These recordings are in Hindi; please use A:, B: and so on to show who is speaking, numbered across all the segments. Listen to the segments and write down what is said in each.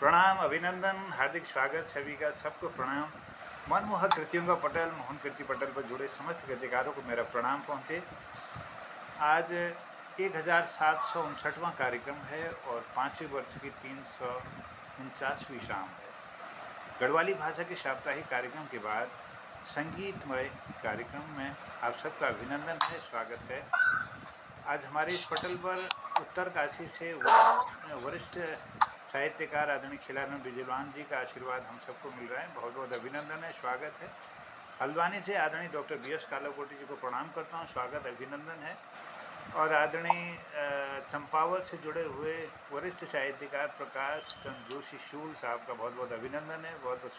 A: प्रणाम, अभिनंदन, हार्दिक स्वागत सभी का, सबको प्रणाम। मनमोहक कृतियों का पटल, मोहन कृति पटल पर जुड़े समस्त कृतिकारों को मेरा प्रणाम पहुँचे। आज 1759वां कार्यक्रम है और 5वें वर्ष की 349वीं शाम है। गढ़वाली भाषा के साप्ताहिक कार्यक्रम के बाद संगीतमय कार्यक्रम में आप सबका अभिनंदन है, स्वागत है। आज हमारे इस पटल पर उत्तरकाशी से वरिष्ठ साहित्यकार आदरणीय खिलाराम बिजलवान जी का आशीर्वाद हम सबको मिल रहा है। बहुत बहुत अभिनंदन है, स्वागत है। हल्द्वानी से आदरणीय डॉक्टर बी.एस. कालाकोटी जी को प्रणाम करता हूँ, स्वागत अभिनंदन है। और आदरणीय चंपावत से जुड़े हुए वरिष्ठ साहित्यकार प्रकाश चंद्र जोशी शूल साहब का बहुत बहुत अभिनंदन है, बहुत बहुत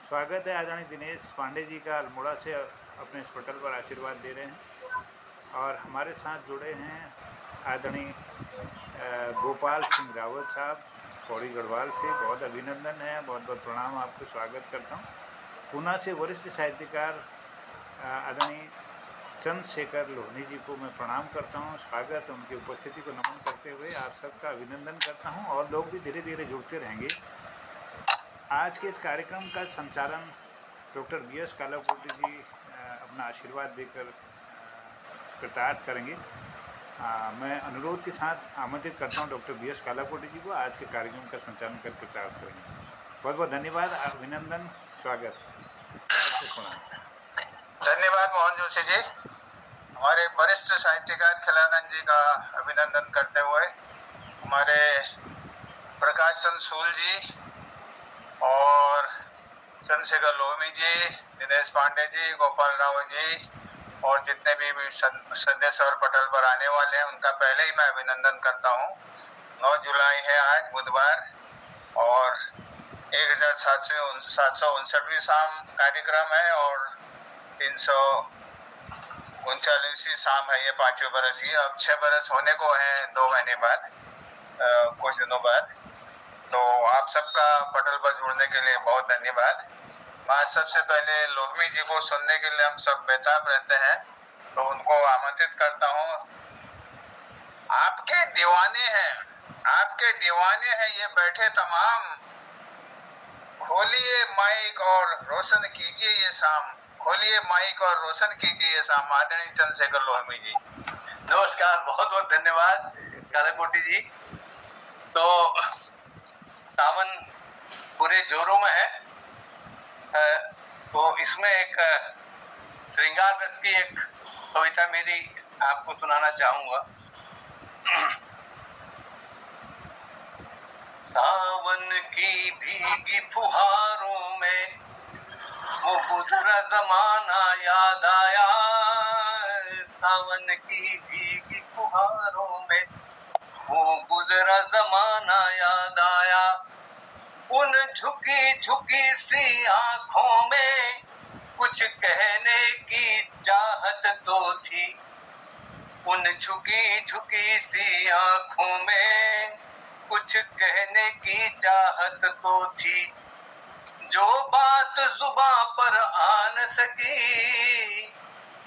A: स्वागत है। आदरणीय दिनेश पांडे जी का अल्मोड़ा से अपने इस पटल पर आशीर्वाद दे रहे हैं। और हमारे साथ जुड़े हैं आदरणीय गोपाल सिंह रावत साहब पौड़ी गढ़वाल से, बहुत अभिनंदन है, बहुत बहुत प्रणाम, आपको स्वागत करता हूँ। पूना से वरिष्ठ साहित्यकार आदरणीय चंद्रशेखर लोहनी जी को मैं प्रणाम करता हूँ, स्वागत, उनकी उपस्थिति को नमन करते हुए आप सबका अभिनंदन करता हूँ। और लोग भी धीरे धीरे जुड़ते रहेंगे। आज के इस कार्यक्रम का संचालन डॉक्टर बी.एस. कालाकोटी जी अपना आशीर्वाद देकर कृतार्थ करेंगे। मैं अनुरोध के साथ आमंत्रित करता हूं डॉक्टर बी.एस. कालाकोटी जी को आज के कार्यक्रम का संचालन कर कृतार्थ करेंगे। बहुत बहुत धन्यवाद, अभिनंदन, स्वागत।
B: धन्यवाद मोहन जोशी जी। हमारे वरिष्ठ साहित्यकार खिलानंद जी का अभिनंदन करते हुए हमारे प्रकाश चंद्र शूल जी और चंद्रशेखर लोहमी जी, दिनेश पांडे जी, गोपाल राव जी और जितने भी संदेश और पटल पर आने वाले हैं उनका पहले ही मैं अभिनंदन करता हूं। 9 जुलाई है आज बुधवार और 1759वीं शाम कार्यक्रम है और 339वीं शाम है ये 5वें बरस की। अब 6 बरस होने को है 2 महीने बाद, कुछ दिनों बाद। तो आप सबका पटल पर जुड़ने के लिए बहुत धन्यवाद। मैं सबसे पहले लोहमी जी को सुनने के लिए हम सब बेताब रहते हैं, तो उनको आमंत्रित करता हूँ। आपके दीवाने हैं ये बैठे तमाम, खोलिए माइक और रोशन कीजिए ये शाम, खोलिए माइक और रोशन कीजिए ये शाम। आदरणीय चंद्रशेखर लोहमी जी।
C: नमस्कार, बहुत बहुत धन्यवाद कालाकोटी जी। तो सावन पूरे जोरों में है, तो इसमें एक श्रृंगार रस की एक कविता मेरी आपको सुनाना चाहूंगा। सावन की भीगी फुहारों में वो गुजरा जमाना याद आया, सावन की भीगी फुहारों में वो गुजरा जमाना याद आया। उन झुकी झुकी सी आंखों में कुछ कहने की चाहत तो थी, उन झुकी झुकी सी आंखों में कुछ कहने की चाहत तो थी। जो बात जुबां पर आ न सकी,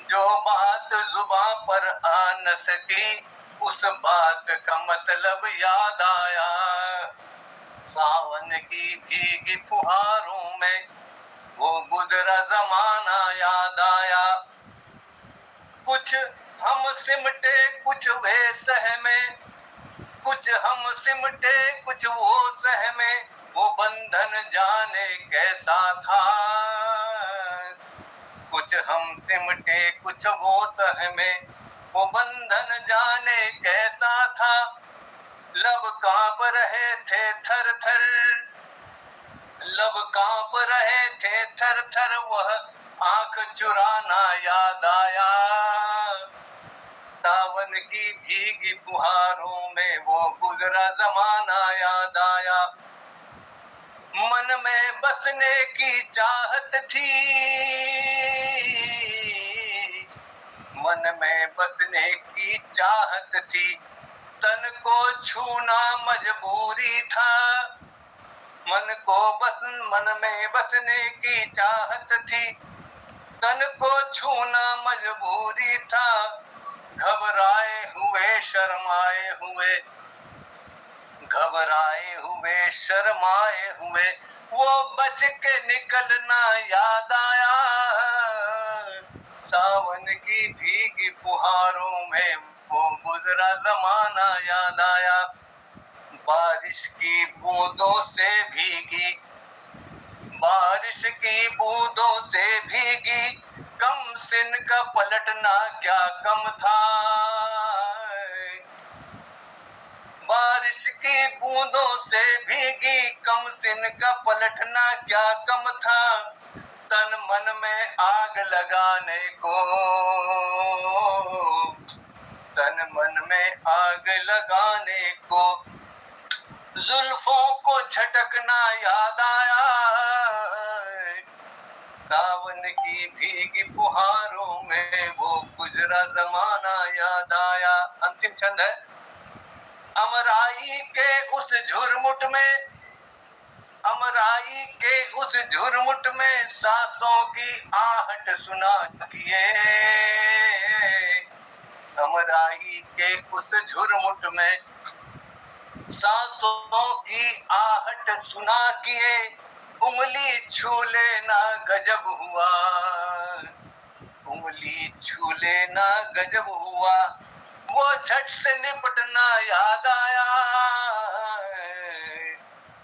C: जो बात जुबां पर आ न सकी, उस बात का मतलब याद आया। सावन की भीगी फुहारों में वो गुजरा जमाना याद आया। कुछ हम सिमटे कुछ वे सहमे, कुछ हम सिमटे कुछ वो सहमे, वो बंधन जाने कैसा था। कुछ हम सिमटे कुछ वो सहमे, वो बंधन जाने कैसा था। लब कांप रहे थे थर थर, लब कांप रहे थे थर थर, वह आंख चुराना याद आया। सावन की भीगी फुहारों में वो गुजरा जमाना याद आया। मन में बसने की चाहत थी, मन में बसने की चाहत थी, तन को छूना मजबूरी था। मन में बसने की चाहत थी, तन को छूना मजबूरी था। घबराए हुए शर्माए हुए, घबराए हुए शर्माए हुए वो बच के निकलना याद आया। सावन की भीगी फुहारों में वो गुजरा जमाना याद आया। बारिश की बूंदों से भीगी, बारिश की बूंदों से भीगी कम सिन का पलटना क्या कम था। बारिश की बूंदों से भीगी कम सिन का पलटना क्या कम था। तन मन में आग लगाने को, तन मन में आग लगाने को जुल्फों को झटकना याद आया। सावन की भीगी फुहारों में वो गुजरा जमाना याद आया। अंतिम छंद है। अमराई के उस झुरमुट में, अमराई के उस झुरमुट में सांसों की आहट सुना किए। अमराई के उस झुरमुट में सांसों की आहट सुना किए। उंगली छू लेना गजब हुआ, उंगली छू लेना गजब हुआ वो झट से निपटना याद आया।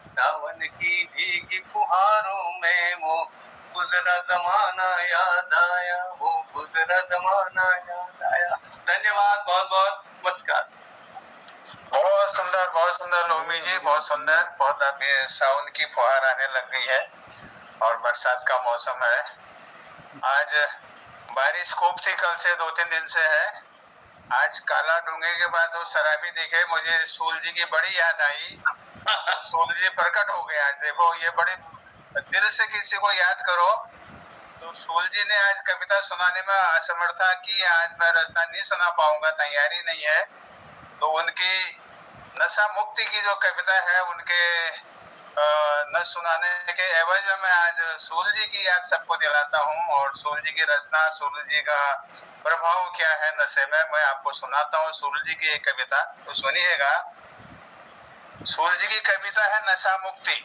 C: सावन की भीगी फुहारों में वो गुजरा जमाना याद आया, वो गुजरा जमाना याद आया। धन्यवाद, बहुत बहुत नमस्कार।
B: बहुत सुंदर लोमी जी, बहुत सुंदर। बहुत अभी सावन की फुहार आने लग गई है और बरसात का मौसम है। आज बारिश खूब थी, कल से 2-3 दिन से है। आज काला डूंगे के बाद वो शराबी दिखे, मुझे सूल जी की बड़ी याद आई। सूल जी प्रकट हो गए आज। देखो, ये बड़ी दिल से किसी को याद करो तो सूल जी ने आज कविता सुनाने में असमर्थता की। आज मैं रचना नहीं सुना पाऊंगा, तैयारी नहीं है। तो उनकी नशा मुक्ति की जो कविता है उनके न सुनाने के एवज में मैं आज सूल जी की याद सबको दिलाता हूँ। और सूल जी की रचना, सूल जी का प्रभाव क्या है नशे में, मैं आपको सुनाता हूँ सूल जी की एक कविता। तो सुनिएगा। सूल जी की कविता है नशा मुक्ति।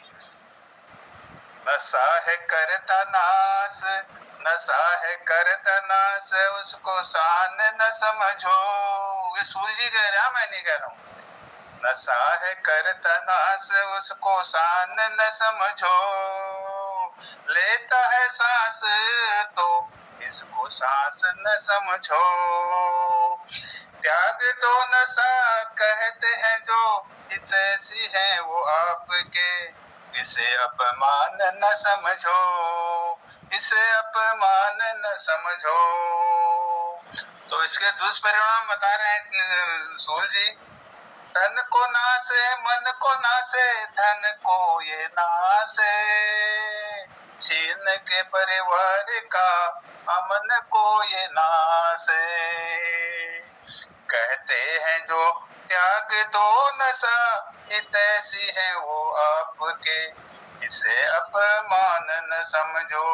B: नशा है करता नाश, नशा है करता नाश, उसको शान न समझो। ये सूल जी कह रहा, मैं नहीं कह रहा हूँ। नशा है करता नाश, उसको शान न समझो। लेता है सांस तो इसको सांस न समझो। त्याग तो नशा कहते हैं जो, हितैषी है वो आपके, इसे अपमान न समझो, इसे अपमान न समझो। तो इसके दुष्परिणाम बता रहे हैं सूल जी। धन को नासे, मन को नासे, धन को ये नासे, छीन के परिवार का अमन को ये नासे। कहते हैं जो त्याग दो नशा, हितैषी है वो आपके, इसे अपमान न समझो।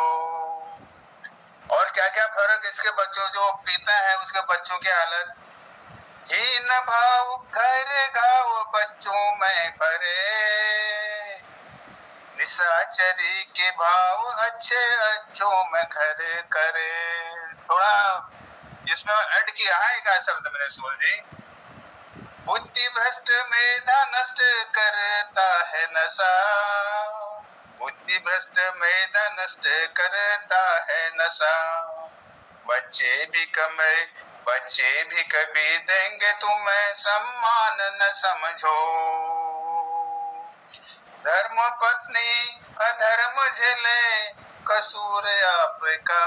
B: और क्या क्या फर्क इसके बच्चों जो पीता है उसके बच्चों की हालत। हीन भाव घर घाव बच्चों में भरे, निशाचरी के भाव अच्छे अच्छों में घर करे। थोड़ा इसमें ऐड किया है एक शब्द मैंने सूल जी। बुद्धि भ्रष्ट मेधा नष्ट करता है नशा, बुद्धि भ्रष्ट मेधा नष्ट करता है नशा। बच्चे भी कभी देंगे तुम्हें, सम्मान न समझो। धर्म पत्नी अधर्म झेले, कसूर आपका,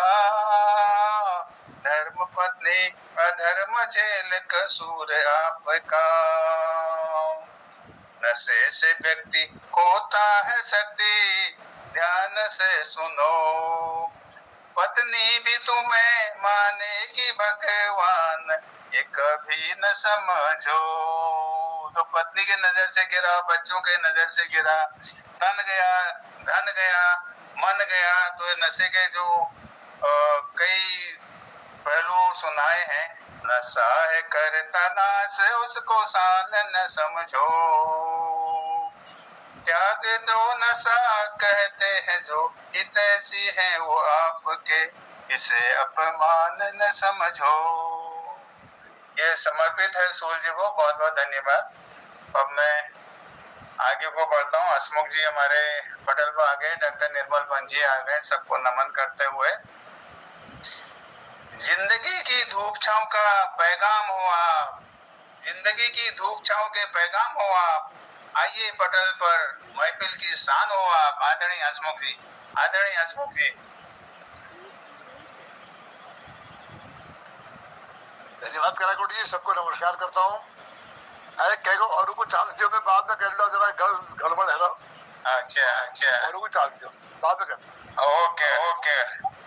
B: धर्म पत्नी अधर्म झेले, कसूर आपका। नशे से व्यक्ति खोता है शक्ति, ध्यान से सुनो। पत्नी भी तुम्हें मानेगी भगवान, ये कभी न समझो। तो पत्नी की नजर से गिरा, बच्चों के नजर से गिरा, तन गया, धन गया, मन गया। तो नशे के जो कई पहलू सुनाए हैं। नशा है करता नाश, उसको शान न समझो। त्याग दो नशा कहते हैं जो, हितैषी है वो आपके, इसे अपमान न समझो। ये समर्पित है सूल जी को, बहुत बहुत धन्यवाद। अब मैं आगे को बढ़ता हूँ। हसमुख जी हमारे पटल पर आ गए, डॉक्टर निर्मल पंत जी आ गए, सबको नमन करते हुए। जिंदगी की धूप छांव का पैगाम हो आप, जिंदगी की धूप छांव के पैगाम हो आप, आइए पटल पर महफिल की शान हो आप। आदरणीय हसमुख जी, आदरणीय हसमुख जी।
D: धन्यवाद कराकोटी जी, सबको नमस्कार करता हूँ। अरे कह को और को चांस दियो, मैं बाद में कर लो, जरा गड़बड़ है ना।
B: अच्छा अच्छा,
D: और को चांस दियो, बाद में कर।
B: ओके ओके,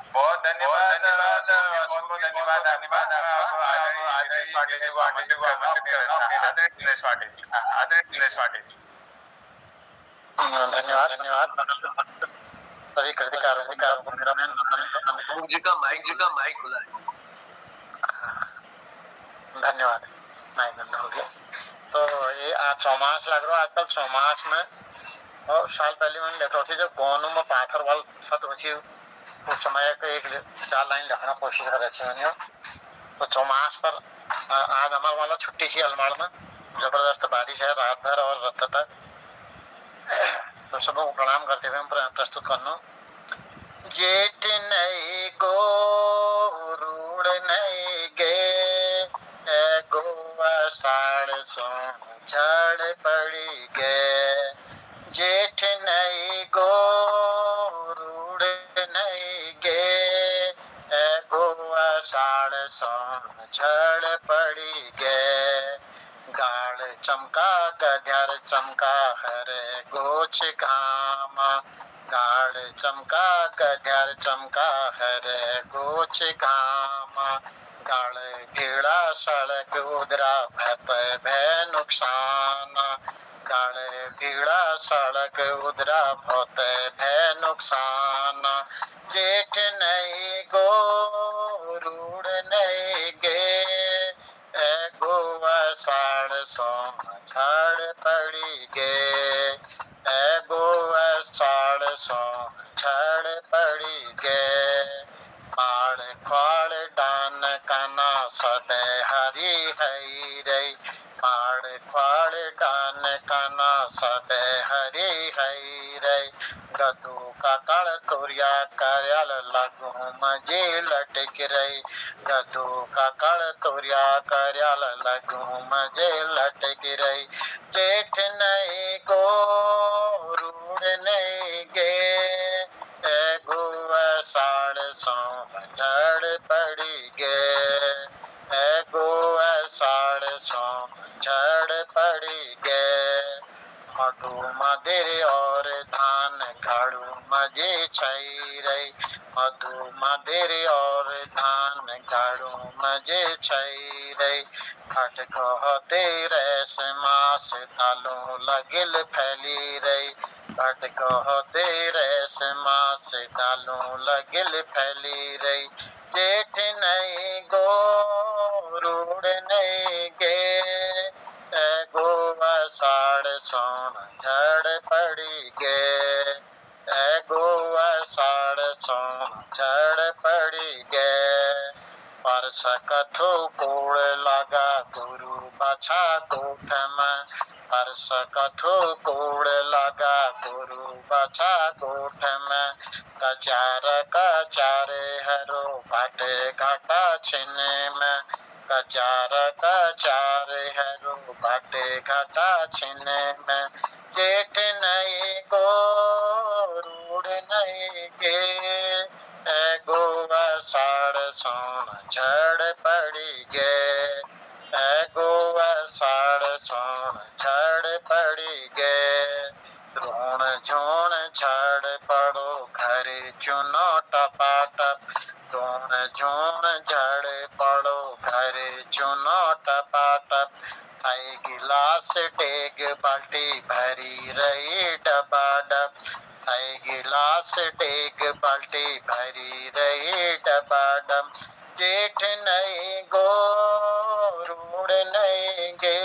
B: बहुत धन्यवाद, धन्यवाद, बहुत बहुत धन्यवाद, धन्यवाद। आदरणीय दिनेश पांडे जी को आमंत्रित करना, आदरणीय दिनेश पांडे जी, आदरणीय दिनेश पांडे जी।
E: धन्यवाद धन्यवाद सभी कृतिकारों को मेरा नमन।
C: जी का माइक खुला है।
E: धन्यवाद, माइक बंद हो गया। तो ये आज चौमास लग रहा है, आजकल चौमास में और साल पहले मैंने देखा थी जब गोनू में पाथर वाल छत होची, उस समय के एक 4 लाइन लिखना कोशिश कर रहे थे। तो चौमास पर आज हमारे वाला छुट्टी थी अलमाड़ में, जबरदस्त बारिश है रात भर और रात तक। तो सबको प्रणाम करते हुए हम प्रस्तुत करना। जेठ नहीं गो रूड़ नहीं गे, गो आषाढ़ सो झड़ पड़ी गे। जेठ नहीं गो रूड़ नहीं गे, गो आषाढ़ सो झड़ पड़ी गे। गाढ़ चमका गधर चमका हरे गोछ घाम, गाढ़ चमका गधर चमका हरे गोछ घाम। गाढ़ भीड़ा सड़क उदरा भय नुकसान, गाढ़ भीड़ा सड़क उदरा भय नुकसान। जेठ नहीं गो रूड़ नहीं गे, गो आषाढ़ सो झड़ पड़ी गे, गो आषाढ़ सो झड़ पड़ी गे। बाढ़ खाड़ डान कना सदे हरी हई रई, बाढ़ खाड़ डान कना सदे हरी हई रई। गदू का कड़ तुरिया करयल लगू मजे लटक रही, गदू का कड़ तुरिया करयल लगू मजे लटक रही। जेठ नहीं गो रूड़ नहीं गे, गो आषाढ़ सो झड़ पड़ी गे, गो आषाढ़ सो झड़ पड़ी गे। मधु मदिर और धान घड़ू मजे छई रही, मधु मदिर और धान घड़ू मजे छई रही। खट कहते रैस मास दालों लगिल फैली रही, खट कहते रैस मास दालों लगिल फैली रही। जेठ नहीं गो रूड़ नहीं गे, गो आषाढ़ सो झड़ पड़ी गे, गो आषाढ़ सो झड़ पड़ी गे। परस कथो कोड़ लगा गुरु बछा गोठ में, परस कथो कोड़ लगा गुरु बछा गोठ में। कचार कचारे हरो घाटे घाटा छिने में, कचार कचारे हरो घाटे घाटा छिने में। जेठ नहीं गो रूड़ नहीं गे, गो आषाढ़ सो झड़ पड़ी गे, गो आषाढ़ सो झड़ पड़ी गे। ऋण झूण झड़ पड़ो घरे चुनो टपाटप, ऋण झूण झड़ पड़ो घरे चुनो टपाटप। थाई गिलास डेग बाल्टी भरी रही डबाडब, थाई गिलास डेग बाल्टी भरी रही डबाडब। जेठ नहीं गो रूड़ नहीं गे,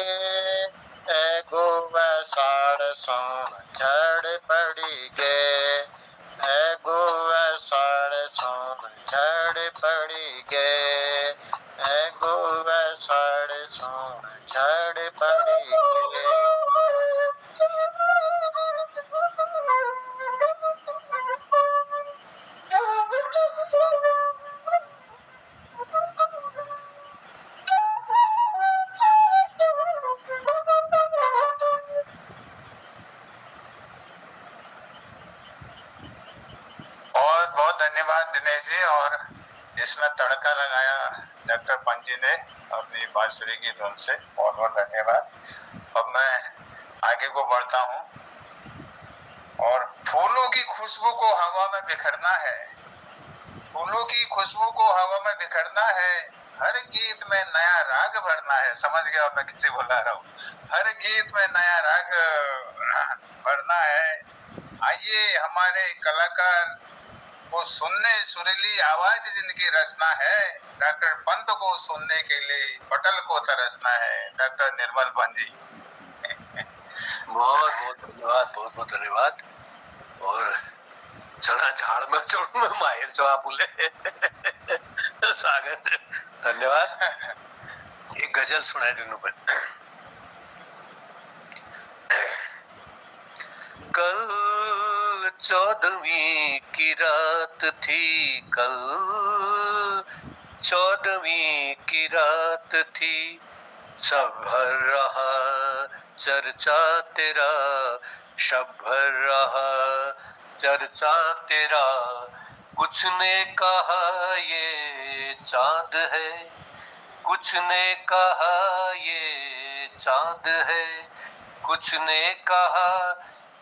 E: गो आषाढ़ सोन झड़ पड़ी गे, है गुआ साढ़े सोन झड़ पड़ी गे, है गुआ साढ़े सोन झड़ पड़ी गे।
B: बहुत बहुत धन्यवाद दिनेश जी। और इसमें तड़का लगाया डॉक्टर पंजी ने अपनी बांसुरी की धुन से, बहुत बहुत धन्यवाद। अब मैं आगे को बढ़ता हूँ। और फूलों की खुशबू को हवा में बिखरना है, फूलों की खुशबू को हवा में बिखरना है, हर गीत में नया राग भरना है। समझ गया मैं किससे बुला रहा हूँ। हर गीत में नया राग भरना है। आइए हमारे कलाकार को सुनने, सुरीली आवाज जिनकी रचना है, डॉक्टर पंत को सुनने के लिए पटल को तरसना है। डॉक्टर निर्मल पंजी।
F: बहुत बहुत धन्यवाद, बहुत बहुत धन्यवाद। और चना झाड़ में चढ़ में माहिर છો आप बोले स्वागत, धन्यवाद। एक गजल सुनाए दिनों पर। कल 14वीं की रात थी, कल 14वीं की रात थी, सब भर रहा चर्चा तेरा, सब भर रहा चर्चा तेरा। कुछ ने कहा ये चांद है, कुछ ने कहा ये चांद है, कुछ ने कहा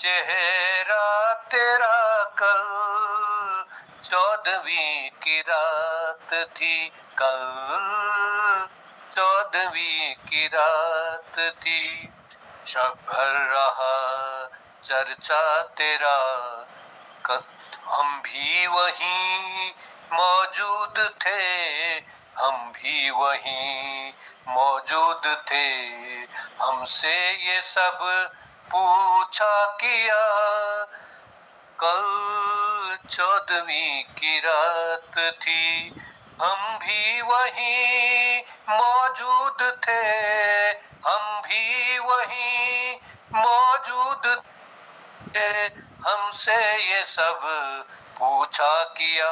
F: चेहरा तेरा। कल 14वीं की रात थी, कल 14वीं की रात थी, सब भर रहा चर्चा तेरा। हम भी वहीं मौजूद थे, हम भी वहीं मौजूद थे, हमसे ये सब पूछा किया। कल 14वीं की रात थी, हम भी वहीं मौजूद थे, हम भी वहीं मौजूद थे, हमसे ये सब पूछा किया।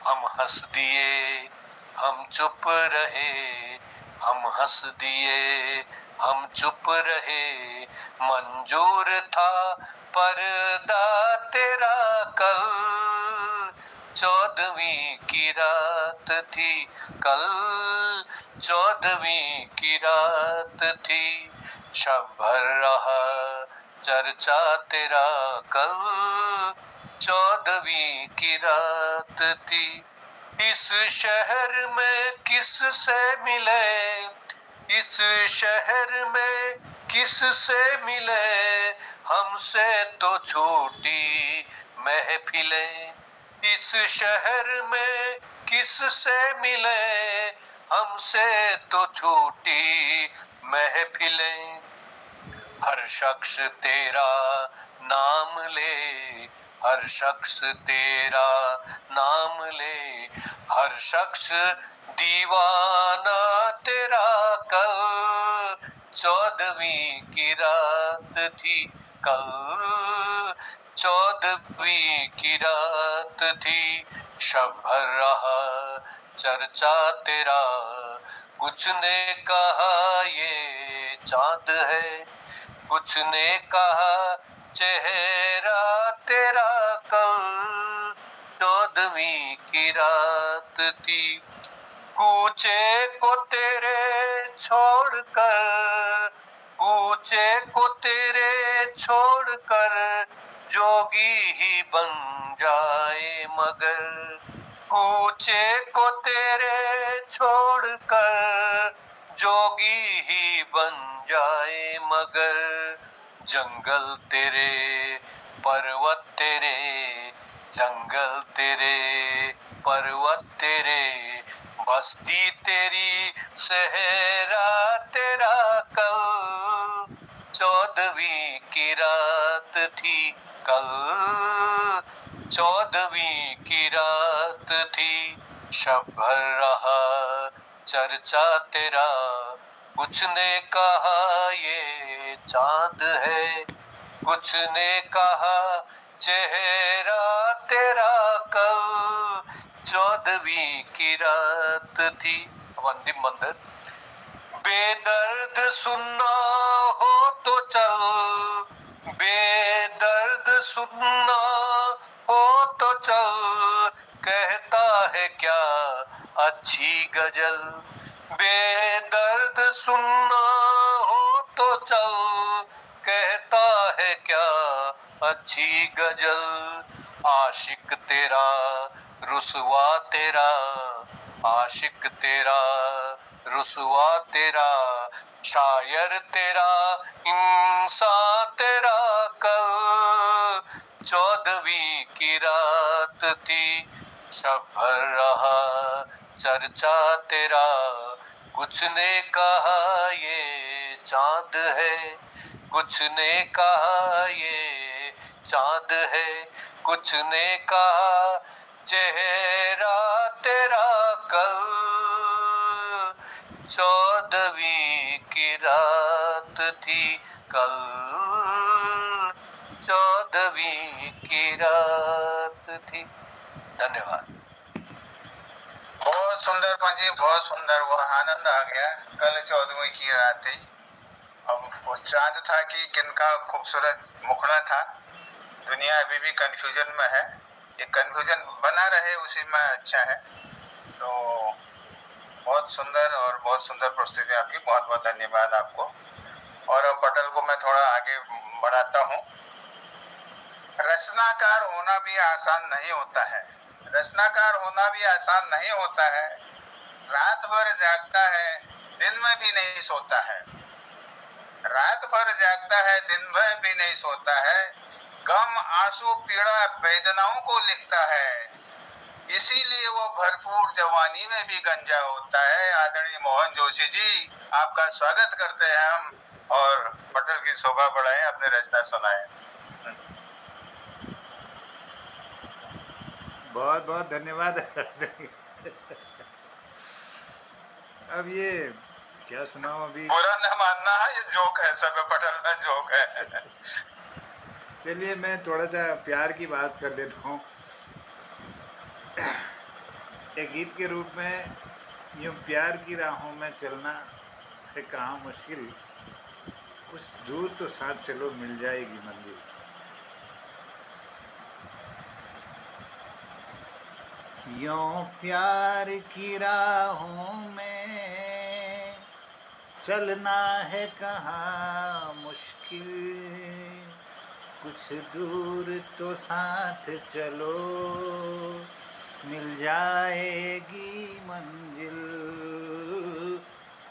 F: हम हंस दिए, हम चुप रहे, हम हंस दिए, हम चुप रहे, मंजूर था पर्दा तेरा। कल 14वीं की रात थी, कल 14वीं की रात थी, सब भर रहा चर्चा तेरा। कल 14वीं की रात थी। इस शहर में किससे मिले, इस शहर में किससे मिले, हमसे तो छूटी महफिलें। इस शहर में किससे मिले, हमसे तो छूटी महफिलें। हर शख्स तेरा नाम ले, हर शख्स तेरा नाम ले, हर शख्स दीवाना तेरा। कल 14वीं की रात थी, कल 14वीं की रात थी, सब भर रहा चर्चा तेरा। कुछ ने कहा ये चांद है, कुछ ने कहा चेहरा तेरा। कल 14वीं की रात थी, कूचे को तेरे छोड़कर, कूचे को तेरे छोड़कर, जोगी ही बन जाए मगर। कूचे को तेरे छोड़कर, जोगी ही बन जाए मगर। जंगल तेरे, पर्वत तेरे, जंगल तेरे, पर्वत तेरे, बस्ती तेरी, सहरा तेरा। कल 14वीं की रात थी कल, 14वीं की रात थी, शब भर रहा चर्चा तेरा, कुछ ने कहा ये चांद है, कुछ ने कहा चेहरा तेरा कल, 14वीं की रात थी। अंतिम मंदिर। बेदर्द सुनना हो तो चल, बेदर्द सुनना हो तो चल, कहता है क्या अच्छी गजल, बेदर्द सुनना हो तो चल, कहता है क्या अच्छी गजल, आशिक तेरा रुसवा तेरा, आशिक तेरा रुसवा तेरा, शायर तेरा इंसान तेरा कल, 14वीं की रात थी, शब भर रहा चर्चा तेरा, कुछ ने कहा ये चांद है, कुछ ने कहा ये चांद है, कुछ ने कहा चेहरा तेरा कल, 14वीं की रात थी कल, 14वीं की रात थी। धन्यवाद।
B: बहुत सुंदर पंजी, बहुत सुंदर। वो आनंद आ गया। कल 14वीं की रात थी। अब वो चांद था कि किनका खूबसूरत मुखड़ा था। दुनिया अभी भी कंफ्यूजन में है। ये कंफ्यूजन बना रहे उसी में अच्छा है। तो बहुत सुंदर और बहुत सुंदर प्रस्तुति आपकी। बहुत बहुत धन्यवाद आपको। और अब पटल को मैं थोड़ा आगे बढ़ाता हूँ। रचनाकार होना भी आसान नहीं होता है। रचनाकार होना भी आसान नहीं होता है। रात भर जागता है, दिन में भी नहीं सोता है। रात भर जागता है, दिन में भी नहीं सोता है। गम, आंसू, पीड़ा, वेदनाओं को लिखता है। इसीलिए वो भरपूर जवानी में भी गंजा होता है। आदरणीय मोहन जोशी जी, आपका स्वागत करते हैं हम और पटल की शोभा बढ़ाएं, अपने रचना सुनाएं।
A: बहुत बहुत धन्यवाद। अब ये क्या सुनाऊं अभी।
B: बुरा न मानना है, ये जोक है, सब पटल में जोक है।
A: चलिए मैं थोड़ा सा प्यार की बात कर लेता हूँ। एक गीत के रूप में यूँ प्यार की राहों में चलना है कहाँ मुश्किल, कुछ दूर तो साथ चलो मिल जाएगी मंजिल। यूँ प्यार की राहों में चलना है कहाँ मुश्किल, कुछ दूर तो साथ चलो मिल जाएगी मंजिल।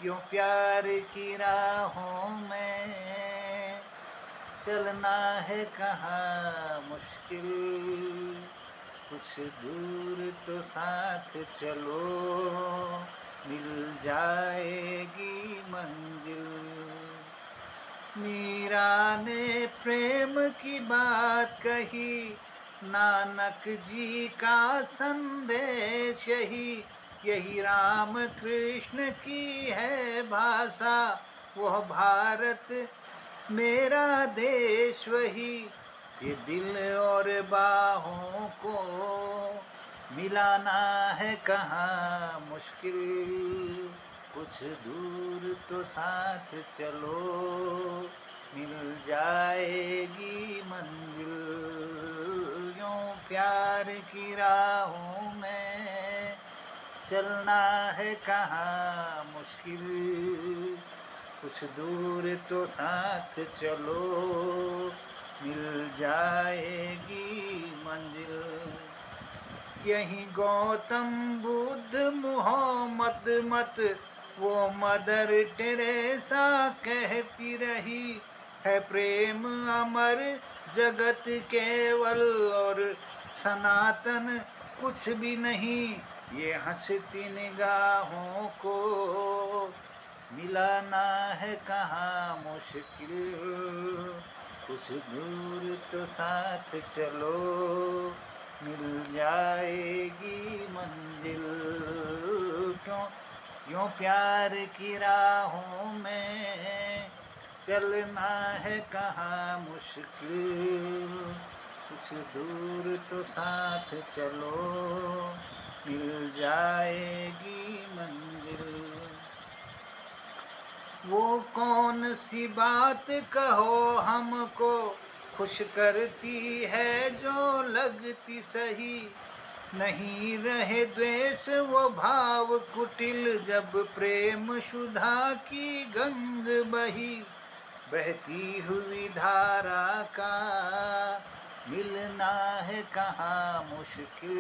A: यूँ प्यार की राहों में चलना है कहाँ मुश्किल, कुछ दूर तो साथ चलो मिल जाएगी मंजिल। मीरा ने प्रेम की बात कही, नानक जी का संदेश यही राम कृष्ण की है भाषा, वह भारत मेरा देश वही, ये दिल और बाहों को मिलाना है कहाँ मुश्किल, कुछ दूर तो साथ चलो मिल जाएगी मंजिल। यूँ प्यार की राहों में चलना है कहाँ मुश्किल, कुछ दूर तो साथ चलो मिल जाएगी मंजिल। यही गौतम बुद्ध मोहम्मद मत वो मदर टेरेसा कहती रही, है प्रेम अमर जगत केवल और सनातन कुछ भी नहीं, ये हंसती निगाहों को मिलाना है कहाँ मुश्किल, कुछ दूर तो साथ चलो, मिल जाएगी मंजिल। क्यों यूं प्यार की राहों में चलना है कहाँ मुश्किल, कुछ दूर तो साथ चलो, मिल जाएगी मंजिल। वो कौन सी बात कहो हमको खुश करती है जो लगती सही, नहीं रहे द्वेष वो भाव कुटिल, जब प्रेम सुधा की गंग बही, बहती हुई धारा का मिलना है कहाँ मुश्किल,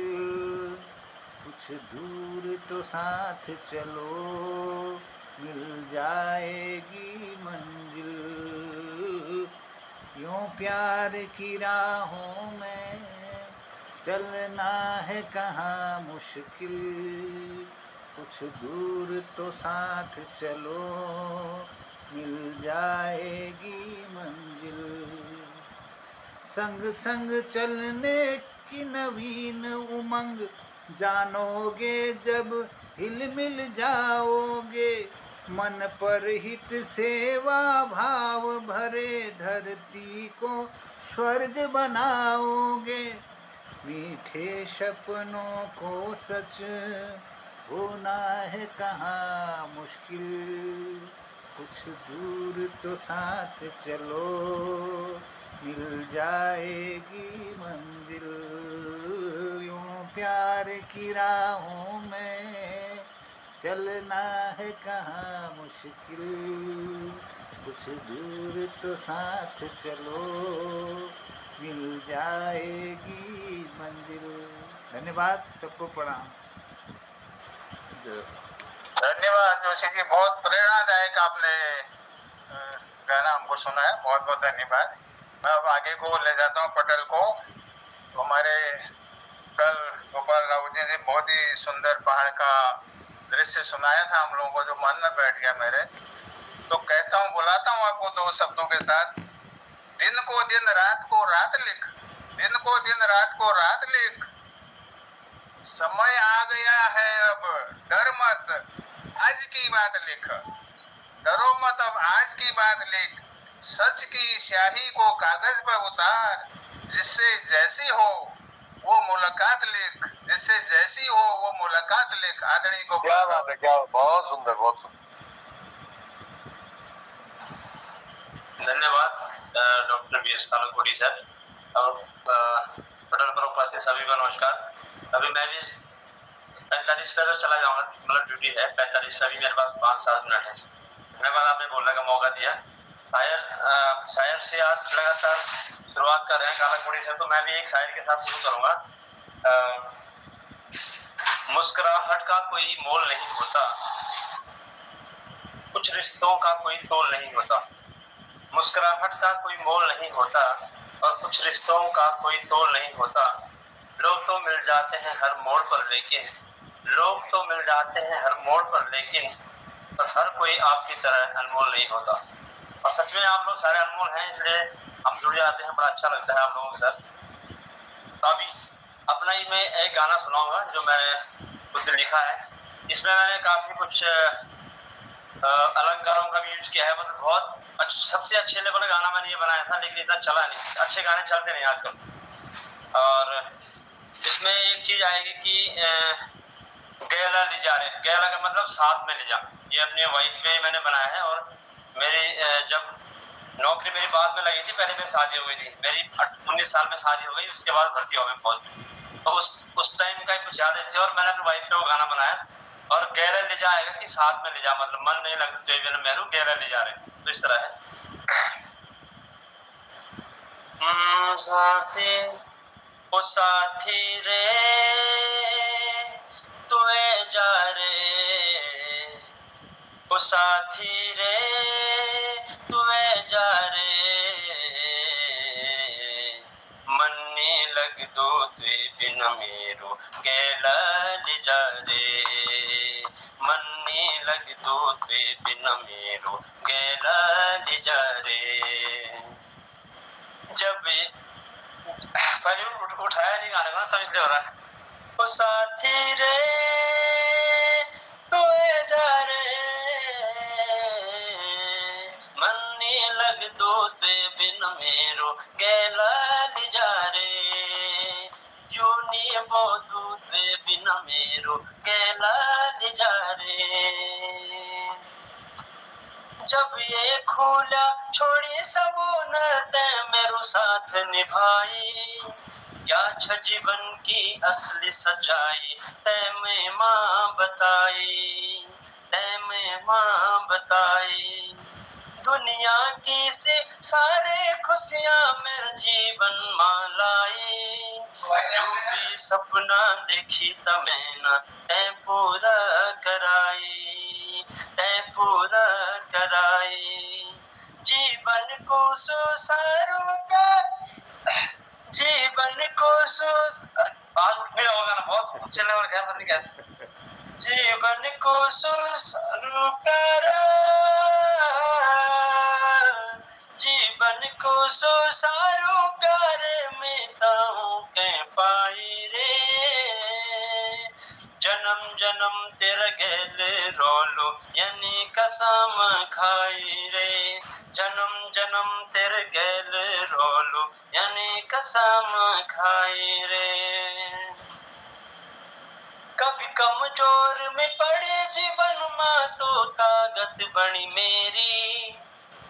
A: कुछ दूर तो साथ चलो, मिल जाएगी मंजिल। यूं प्यार की राहों में चलना है कहाँ मुश्किल, कुछ दूर तो साथ चलो, मिल जाएगी मंजिल। संग संग चलने की नवीन उमंग जानोगे जब हिल मिल जाओगे, मन पर हित सेवा भाव भरे धरती को स्वर्ग बनाओगे। मीठे सपनों को सच होना है कहाँ मुश्किल, कुछ दूर तो साथ चलो, मिल जाएगी मंजिल। यूं प्यार की राहों में चलना है कहाँ मुश्किल, कुछ दूर तो साथ चलो, मिल जाएगी मंजिल। धन्यवाद, सबको प्रणाम।
B: धन्यवाद जोशी जी, बहुत प्रेरणादायक आपने गाना हमको सुनाया, बहुत बहुत धन्यवाद। मैं अब आगे को ले जाता हूँ पटेल को। हमारे कल गोपाल राव जी ने बहुत ही सुंदर पहाड़ का दृश्य सुनाया था हम लोगों को, जो मन में बैठ गया मेरे। तो कहता हूँ, बुलाता हूँ आपको दो शब्दों के साथ। दिन को दिन रात को रात लिख, दिन को दिन रात को रात लिख, समय आ गया है अब डर मत, आज की बात लिख, डरो मत अब आज की बात लिख, सच की स्याही को कागज पर उतार, जिससे जैसी हो वो मुलाकात लिख, जिससे जैसी हो वो मुलाकात लिख। आदरणीय को
D: क्या बात है, क्या बहुत सुंदर, बहुत सुंदर।
E: धन्यवाद doctor B S Kalakoti sir और पटल पर उपस्थित सभी को नमस्कार। अभी मैं भी 45 पे तो चला जाऊंगा, मतलब ड्यूटी है 45 पे, भी मेरे पास 5-7 मिनट है। धन्यवाद, आपने बोलने का मौका दिया। शायर से आज लगातार शुरुआत कर रहे हैं कालाकोटी से, तो मैं भी एक शायर के साथ शुरू करूंगा। मुस्कुराहट का कोई मोल नहीं होता, कुछ रिश्तों का कोई तोल नहीं होता। मुस्कुराहट का कोई मोल नहीं होता और कुछ रिश्तों का कोई तोल नहीं होता। लोग तो मिल जाते हैं हर मोड़ पर, लेकिन लोग तो मिल जाते हैं हर मोड़ पर, लेकिन पर हर कोई आपकी तरह अनमोल नहीं होता। और सच में आप लोग सारे अनमोल हैं, इसलिए हम जुड़ जाते हैं, बड़ा अच्छा लगता है आप लोगों के साथ। तो अभी अपना ही मैं एक गाना सुनाऊंगा जो मैंने खुद लिखा है। इसमें मैंने काफी कुछ अलंकारों का भी यूज किया है, मतलब बहुत सबसे अच्छे लेवल का गाना मैंने ये बनाया था, लेकिन इतना चला नहीं, अच्छे गाने चलते नहीं आजकल। और इसमें एक चीज आएगी कि गैला ले जा रहे, गैला का मतलब साथ में ले जा, ये अपने वाइफ में मैंने बनाया है। और मेरी जब नौकरी मेरी बाद में लगी थी, पहले मेरी शादी हो गई थी, मेरी 19 साल में शादी हो गई, उसके बाद भर्ती हो गई फौज में। तो उस टाइम का कुछ यादें थी और मैंने अपनी वाइफ पे वो गाना बनाया। और गहरा ले जाएगा कि साथ में ले जा, मतलब मन नहीं लगता तो मेरू गहरा ले जा रहे, तो इस तरह है। साथी ओ साथी रे तुए जा रे, ओ साथी रे तुए जा रे, मन्नी लग दो तुए बिन मेरो गैला ले जा रे, मन्नी लग दो तुए बिन बिन मेरो गेला लिजा रे। जब पहले उठाया नहीं गाने को ना, तब इसलिए हो रहा है। ओ साथी रे तू जा रे, मन नहीं लग दो ते बिन मेरो गेला लिजा रे, यूं नहीं बोदू ते बिन मेरो गेला लिजा रे। जब ये खुला छोड़ी सबून ते मेरो साथ निभाई, क्या छ जीवन की असली सच्चाई ते मैं माँ बताई, ते मैं माँ बताई। दुनिया की से सारे खुशियाँ मेरे जीवन माँ लाई, जो भी सपना देखी तमैना ते पूरा कराई, ते पूरा कराई। जीवन को सुसारू का, जीवन को आज उठने होगा ना, बहुत ऊंचे लेवल का, पता नहीं कैसे। जीवन को सुसारू करा, जीवन को सुसारू कर में ताऊं के पाई रे, जन्म जन्म तेरा गेल रोलो यानी कसम खाई रे, जन्म जन्म तेरे गेल रोलो यानी कसम खाई रे। कभी कमजोर में पड़े जीवन माँ तो ताकत बनी मेरी,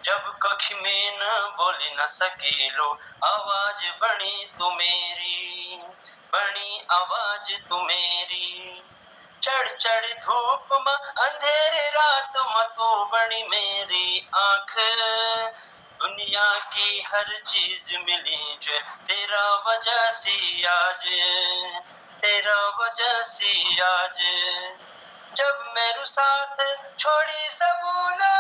E: जब कख में न बोल न सकेलो आवाज बनी तू मेरी, बनी आवाज तू मेरी। चढ़ चढ़ धूप में अंधेरे रात में तू बनी मेरी आँख, दुनिया की हर चीज मिली जो तेरा वजह सी आज, तेरा वजह सी आज। जब मेरू साथ छोड़ी सबूना,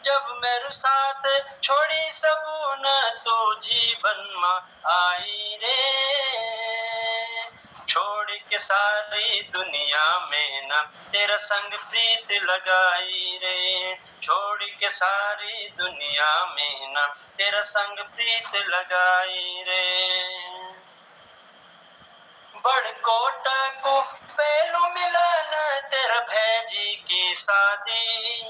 E: जब मेरू साथ छोड़ी सबूना तो जीवन में आई रे, छोड़ के सारी दुनिया में ना तेरा संग प्रीत लगाई रे, छोड़ के सारी दुनिया में ना तेरा संग प्रीत लगाई रे। बड़कोटा को पहलू मिलन तेरा भैजी की शादी,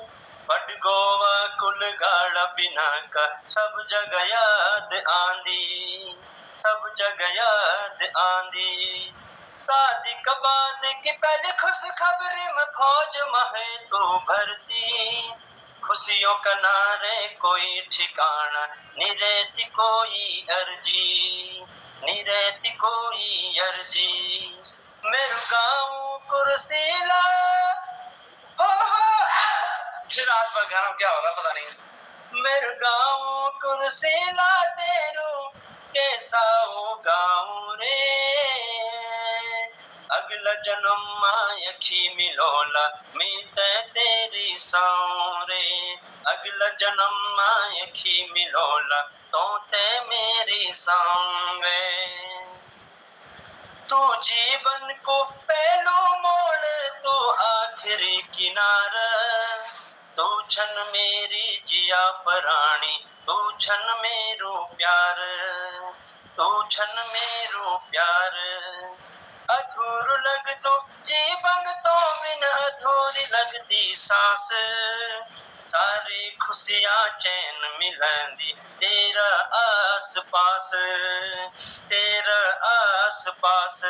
E: बड़ गोवा कुल गाड़ा बिना का सब जगह याद आंदी, सब जगह याद आंदी। शादी के बाद की पहली खुश खबरी में फौज में तो भर्ती, खुशियों का नारे कोई ठिकाना नहीं रहती कोई अर्जी, नहीं रहती कोई अर्जी। मेरू गाँव कुर्सीला हो, फिर आज गाना क्या होगा पता नहीं। मेरू गाँव कुर्सीला तेरू कैसा हो गाँव रे, अगला जन्म मायखी मिलोला मीत तेरी सारे, अगला जन्म मायखी मिलोला तो ते मेरी सांगे। तू जीवन को पहलू मोड़ तो आखिरी किनारा, तू छन मेरी जिया पराणी, तू छन मेरो प्यार, तू छन मेरो प्यार। अधूर लग तो जीवन तो बिन अधूरी लगती सांस, सारी खुशियाँ चैन मिलंदी तेरा आस पास, तेरा आस पास।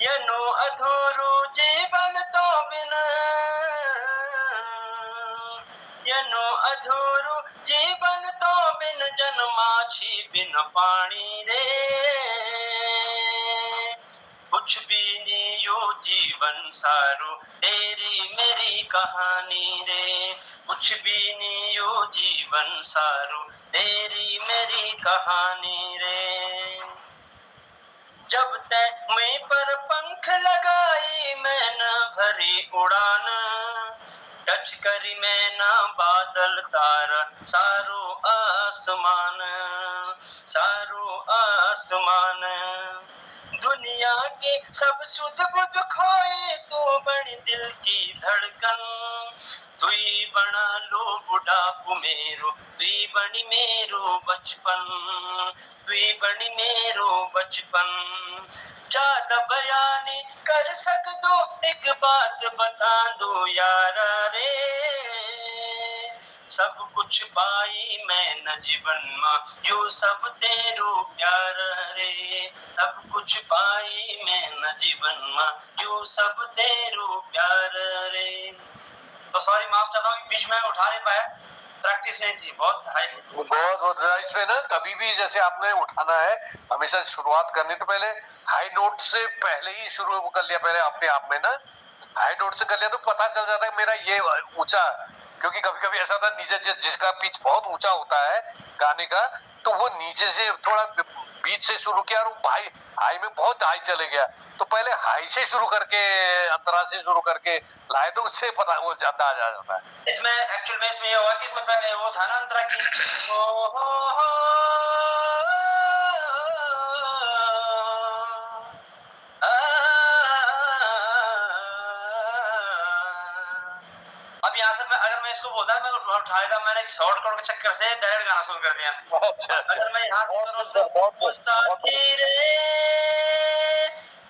E: यनो अधूरो जीवन तो बिन, यनो अधूरो जीवन तो बिन जन्माछी बिन पानी रे, कुछ भी नहीं यो जीवन सारू तेरी मेरी कहानी रे, कुछ भी नहीं यो जीवन सारू तेरी मेरी कहानी रे। जब तक मैं पर पंख लगाई मैं न भरी उड़ान, टच करी मैं न बादल तारा सारो आसमान, सारो आसमान। दुनिया के सब सुध बुध खोए तू बड़ी दिल की धड़कन, तुई बना लो बुढ़ापू मेरो, तुई बनी मेरो बचपन, तुई बनी मेरो बचपन। ज्यादा बयानी कर सक दो, एक बात बता दो यारा रे, सब कुछ पाई मैं न जीवन मां, यू सब तेरो प्यार रे, सब कुछ पाई मैं न जीवन मां, यू सब तेरो प्यार रे। तो सॉरी, माफ चाहता हूँ, बीच में उठा नहीं पाया, प्रैक्टिस नहीं थी बहुत हाई।
F: बहुत इसमें ना कभी भी जैसे आपने उठाना है, हमेशा शुरुआत करनी तो पहले हाई नोट से पहले ही शुरू कर लिया, पहले अपने आप में ना हाई नोट से कर लिया तो पता चल जाता है मेरा ये ऊंचा, क्योंकि कभी कभी ऐसा होता है नीचे जिसका पिच बहुत ऊंचा होता है गाने का, तो वो नीचे से थोड़ा बीच से शुरू किया और भाई हाई में बहुत हाई चले गया, तो पहले हाई से शुरू करके अंतरा से शुरू करके लाए तो उससे पता वो अंदाज आ जाता है।
E: इसमें एक्चुअल में इसमें ये हुआ कि इसमें पहले वो था ना अंतरा की ओ हो अब यहाँ से अगर मैं इसको बोलता मैं उठाया था, मैंने शॉर्टकट के चक्कर से डायरेक्ट गाना शुरू कर दिया। अगर मैं यहाँ से साथी रे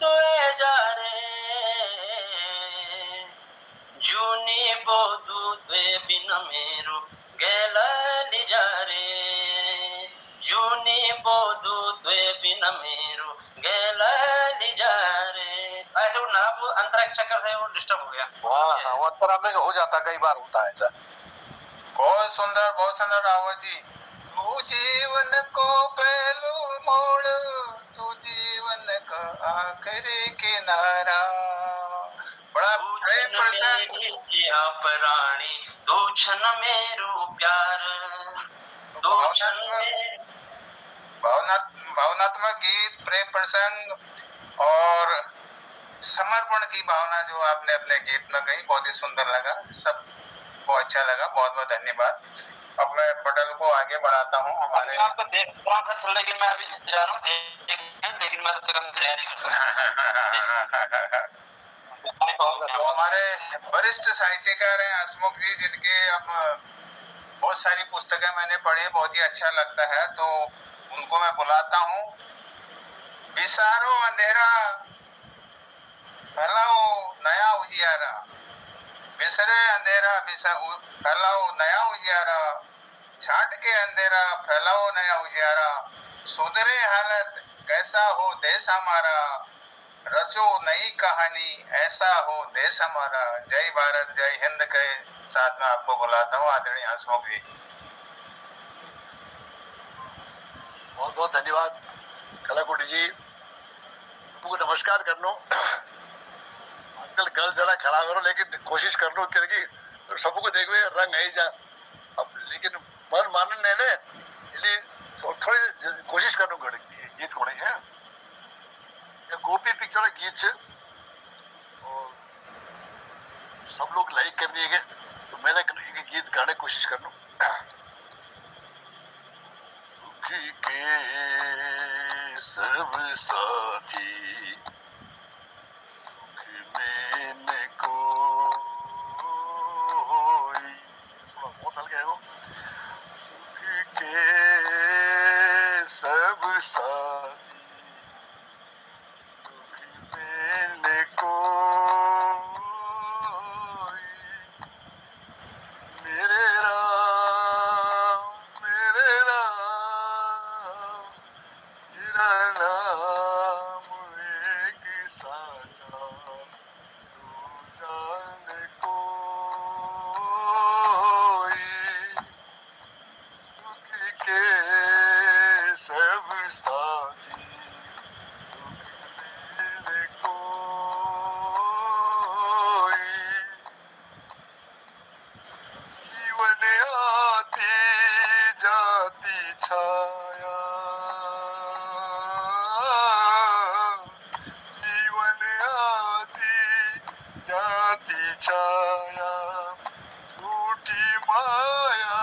E: तू जा रे जूनी बोधू ते बिन मेरो गेला लिजा रे, जूनी बोधू ते बिन मेरो गेला लिजा रे, ऐसे उठना वो अंतरा के चक्कर से वो डिस्टर्ब हो गया।
F: हाँ वो अंतरा में हो जाता, कई बार होता है ऐसा।
B: बहुत सुंदर आवाज जी। तू जीवन को पहलू मोड़, तू जीवन का आखिरी किनारा, बड़ा प्रेम प्रसंग
E: प्राणी तू छन मेरो प्यार, तू छन
B: भावनात्मक गीत, प्रेम प्रसंग और समर्पण की भावना जो आपने अपने गीत में कही, बहुत ही सुंदर लगा, सबको अच्छा लगा, बहुत बहुत धन्यवाद। अब मैं पटल को आगे बढ़ाता हूँ। हमारे
E: आपको देख रहा था सर, लेकिन मैं अभी जा रहा हूँ, लेकिन मैं तैयारी कर रहा हूँ।
B: तो हमारे वरिष्ठ साहित्यकार हैं हंसमुख जी, जिनके अब बहुत सारी पुस्तकें मैंने पढ़ी, बहुत ही अच्छा लगता है, तो उनको मैं बुलाता हूँ। बिसारो अंधेरा फैलाओ नया उजियारा, बिसरे अंधेरा फैलाओ नया उजियारा, छाट के अंधेरा फैलाओ नया उजियारा, सुधरे हालत कैसा हो देश हमारा, रचो नई कहानी ऐसा हो देश हमारा। जय भारत जय हिंद के साथ में आपको बुलाता हूँ आदरणीय हंसमुख जी।
D: बहुत बहुत धन्यवाद कलाकोटी जी, तुमको नमस्कार कर लो। आजकल गल जरा खराब करो, लेकिन कोशिश कर लो क्योंकि सबको देखो रंग है जा, अब लेकिन मन मानन नहीं ने, इसलिए थोड़ी कोशिश कर लो गीत होने हैं। ये गोपी पिक्चर गीत से और सब लोग लाइक कर दिए गए, तो मैंने गीत गाने की कोशिश कर लूं। दुखी के सब साथी दुख में न कोई, बहुत हल्का है वो। सुख के सब साथी मिलने कोई, मेरे राम तेरा नाम एक साजा, तू जान कोई, सुख के सब साथी जीवन आती जाती छाया, जीवन आती जाती छाया, झूठी माया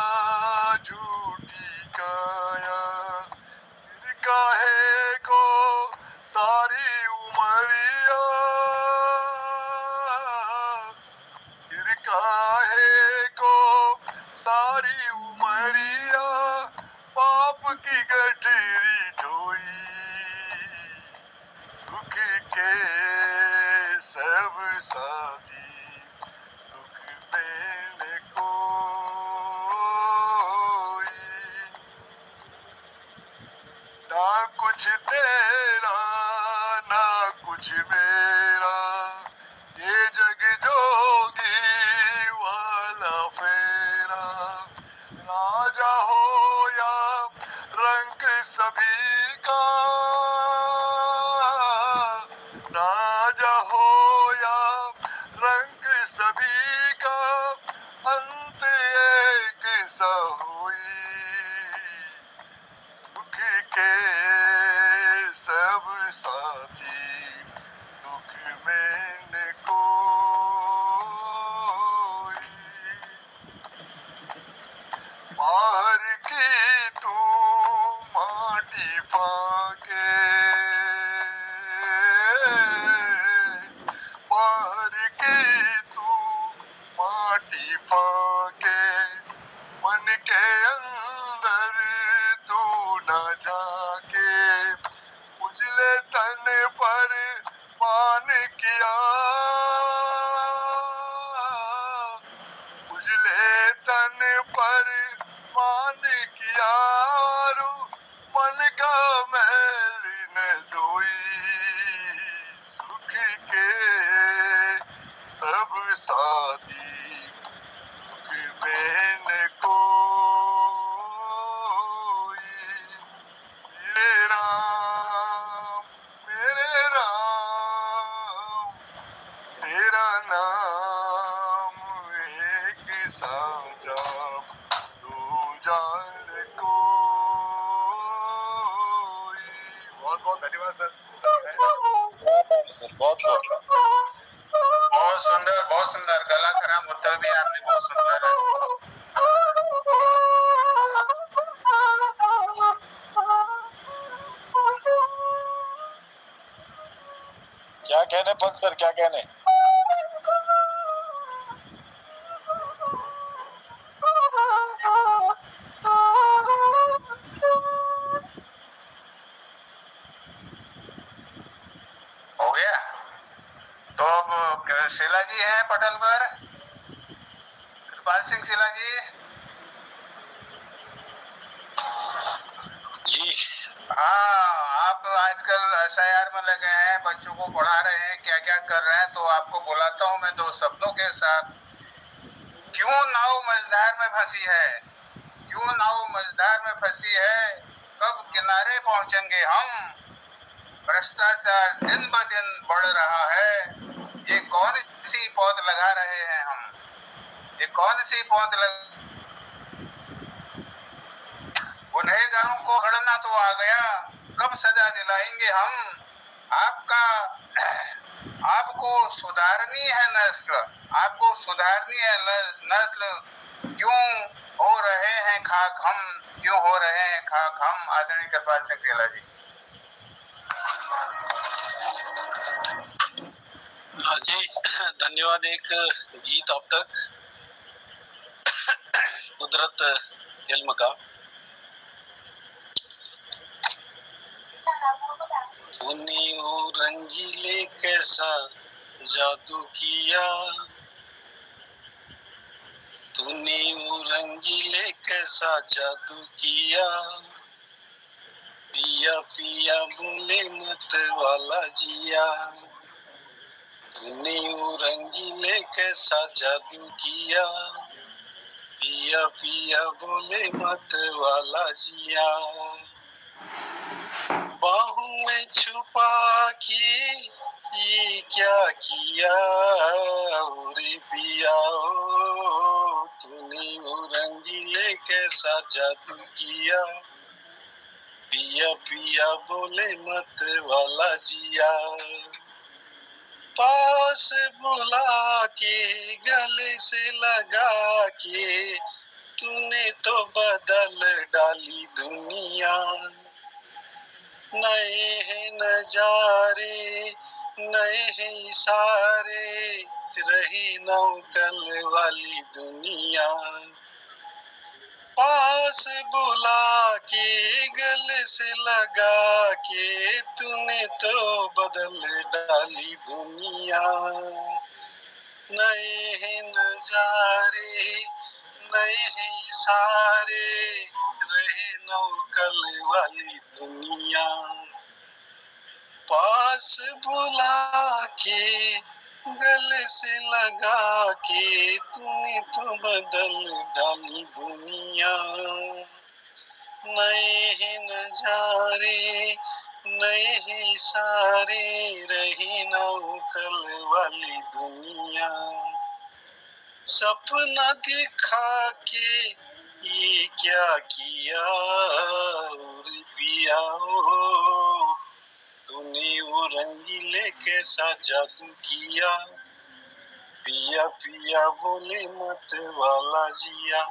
D: झूठी काया, काहे को सारी ना कुछ तेरा ना कुछ मेरा, ये जग जोगी वाला फेरा। राजा हो या रंग सभी का, राजा हो या रंग सभी का, अंत एक सा हुई। सुख के सब साथी, दुख में न कोई। बाहर की तू माटी फाके, बाहर की तू माटी फाके, मन के अंदर तू न जाके। उजले तन पर मान किया, उजले तन पर मान किया, रू मन का मैल न धोई। सुख के सब साथी, दुख में न कोई। मेरे राम तेरा नाम एक साजा, दो जान कोई। बहुत बहुत धन्यवाद सर।
G: सर बहुत बहुत
B: बहुत सुंदर गला खराब होते हुए भी आपने बहुत सुंदर
G: क्या कहने पंत सर, क्या कहने।
B: हो गया। तो अब शीला जी हैं पटल पर, कृपाल सिंह शीला जी।
G: जी
B: हाँ, आप आजकल SIR में लगे हैं, बच्चों को पढ़ा रहे हैं, क्या क्या कर रहे हैं, तो आपको बुलाता हूँ मैं दो शब्दों के साथ। क्यों नाव मझधार में फंसी है, क्यों नाव मझधार में फंसी है, कब किनारे पहुंचेंगे हम। भ्रष्टाचार दिन ब दिन बढ़ रहा है, ये कौन सी पौध लगा रहे हैं हम, ये कौन सी पौध गुनहगारों को गणना तो आ गया, कब सजा दिलाएंगे हम। आपको सुधारनी है नस्ल, आपको सुधारनी है नस्ल, क्यों हो रहे हैं खाक हम, क्यों हो रहे हैं खाक हम। आदरणीय कृपाल सिंह शीला जी।
G: जी धन्यवाद। एक गीत अब तक कुदरत फिल्म का। तूने वो रंगीले कैसा जादू किया, तूने वो रंगीले कैसा जादू किया, पिया पिया बोले मत वाला जिया। तूने वो रंगीले कैसा जादू किया, पिया पिया बोले मत वाला जिया। बाहों में छुपा के ये क्या किया, रे पिया ओ, तूने वो रंगीले कैसा जादू किया, पिया पिया बोले मत वाला जिया। पास बुला के गले से लगा के, तूने तो बदल डाली दुनिया। नए हैं नजारे, नए हैं इशारे, रही नौकल वाली दुनिया। पास बुला के गले से लगा के, तूने तो बदल डाली दुनिया। नए हैं नजारे, नए हैं इशारे, रहे नौकल वाली दुनिया। पास बुला के गले से लगा के तूने तो बदल डाली दुनिया। नए ही नजारे नए ही इशारे रही नौकल वाली दुनिया। सपना दिखा के ये क्या किया और पिया ओ, तूने वो रंगीले कैसा जादू किया। पिया पिया बोले मत वाला जिया।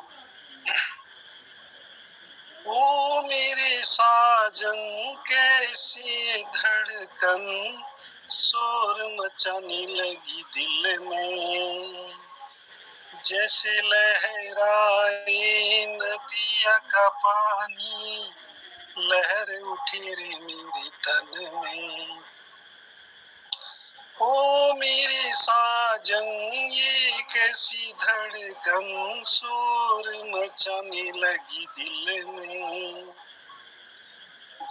G: ओ मेरे साजन कैसी धड़कन शोर मचाने लगी दिल में। जैसे लहराए नदिया का पानी लहर उठी रे मेरे तन में। ओ मेरे साजन ये कैसी धड़कन शोर मचाने लगी दिल में।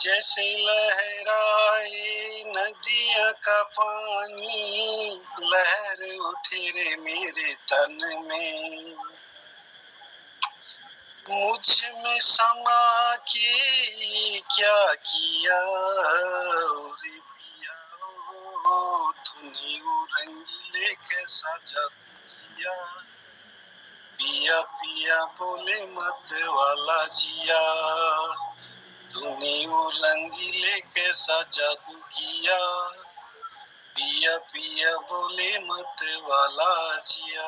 G: जैसे लहराए नदिया का पानी लहर उठे रे मेरे तन में। मुझ में समा के क्या किया रे पिया ओ, तूने वो रंगीले कैसा जादू किया। पिया पिया बोले मत वाला जिया। तूने वो रंगीले कैसा जादू किया। पिया पिया बोले मत वाला जिया।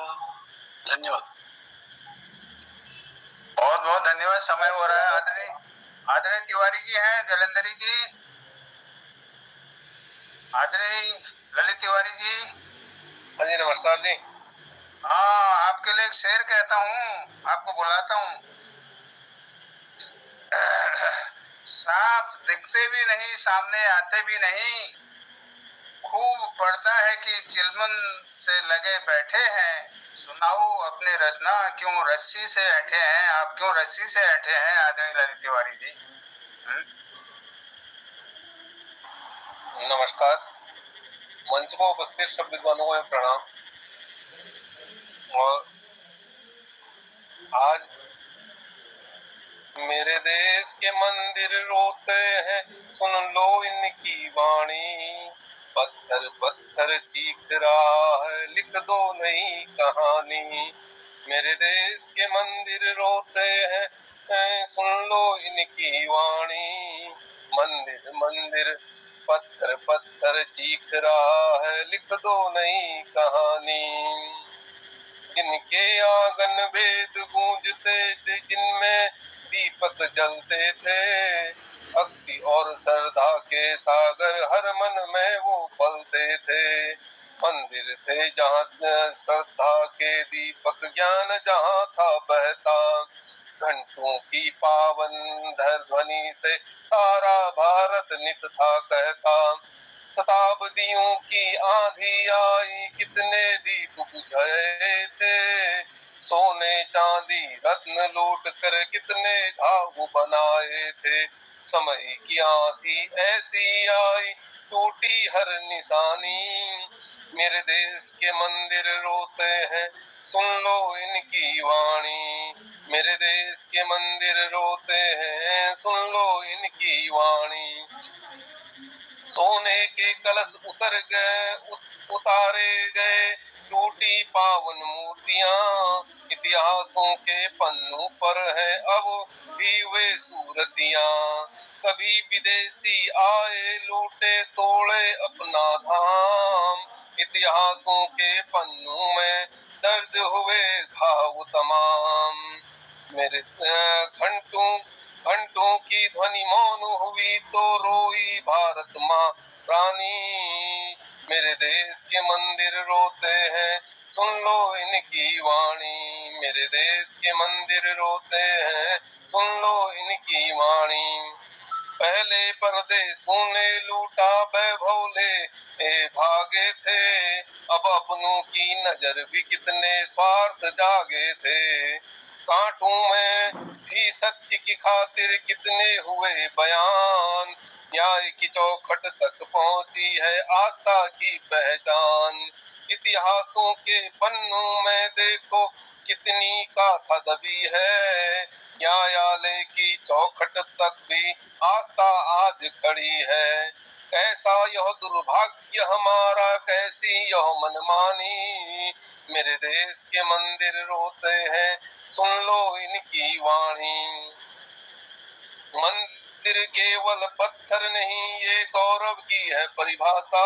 G: धन्यवाद।
B: बहुत बहुत धन्यवाद। समय हो रहा है। आदरणीय तिवारी जी हैं, जलंधरी जी, आदरणीय ललित तिवारी जी।
F: हाँ जी, नमस्कार जी।
B: हाँ, आपके लिए एक शेर कहता हूँ, आपको बुलाता हूँ। साफ दिखते भी नहीं, सामने आते भी नहीं, खूब पड़ता है कि चिलमन से लगे बैठे हैं। सुनाओ अपनी रचना, क्यों रस्सी से ऐठे हैं आप, क्यों रस्सी से ऐठे हैं आदरणीय ललित तिवारी जी।
F: नमस्कार। मंच पर उपस्थित सब विद्वानों को प्रणाम। और आज मेरे देश के मंदिर रोते हैं, सुन लो इनकी वाणी। पत्थर पत्थर चीख रहा है, लिख दो नई कहानी। मेरे देश के मंदिर रोते हैं, सुन लो इनकी वाणी। मंदिर मंदिर पत्थर पत्थर चीख रहा है, लिख दो नई कहानी। जिनके आंगन वेद गूंजते थे, जिनमें दीपक जलते थे, भक्ति और श्रद्धा के सागर हर मन में वो पलते थे। मंदिर थे जहाँ श्रद्धा के दीपक, ज्ञान जहाँ था बहता। घंटों की पावन ध्वनि से सारा भारत नित था कहता। शताब्दियों की आंधी आई, कितने दीप बुझाए थे। सोने चांदी रत्न लूट कर कितने घाव बनाए थे। समय की आंधी ऐसी आई, टूटी हर निशानी। मेरे देश के मंदिर रोते हैं, सुन लो इनकी वाणी। मेरे देश के मंदिर रोते हैं, सुन लो इनकी वाणी। सोने के कलश उतारे गए, टूटी पावन मूर्तियां। इतिहासों के पन्नों पर है अब भी वे सूरतियां। कभी विदेशी आए, लूटे तोड़े अपना धाम। इतिहासों के पन्नों में दर्ज हुए घाव तमाम। मेरे घंटों की ध्वनि मौन हुई तो रोई भारत माँ रानी। मेरे देश के मंदिर रोते हैं, सुन लो इनकी वाणी। मेरे देश के मंदिर रोते हैं, सुन लो इनकी वाणी। पहले परदेशों ने लूटा वैभव ले भागे थे, अब अपनों की नजर भी कितने स्वार्थ जागे थे। कांटों में भी सत्य की खातिर कितने हुए बयान, न्याय की चौखट तक पहुंची है आस्था की पहचान। इतिहासों के पन्नों में देखो कितनी गाथा दबी है, न्यायालय की चौखट तक भी आस्था आज खड़ी है। कैसा यह दुर्भाग्य हमारा, कैसी यह मनमानी, मेरे देश के मंदिर रोते हैं, सुन लो इनकी वाणी। मंदिर केवल पत्थर नहीं, ये गौरव की है परिभाषा,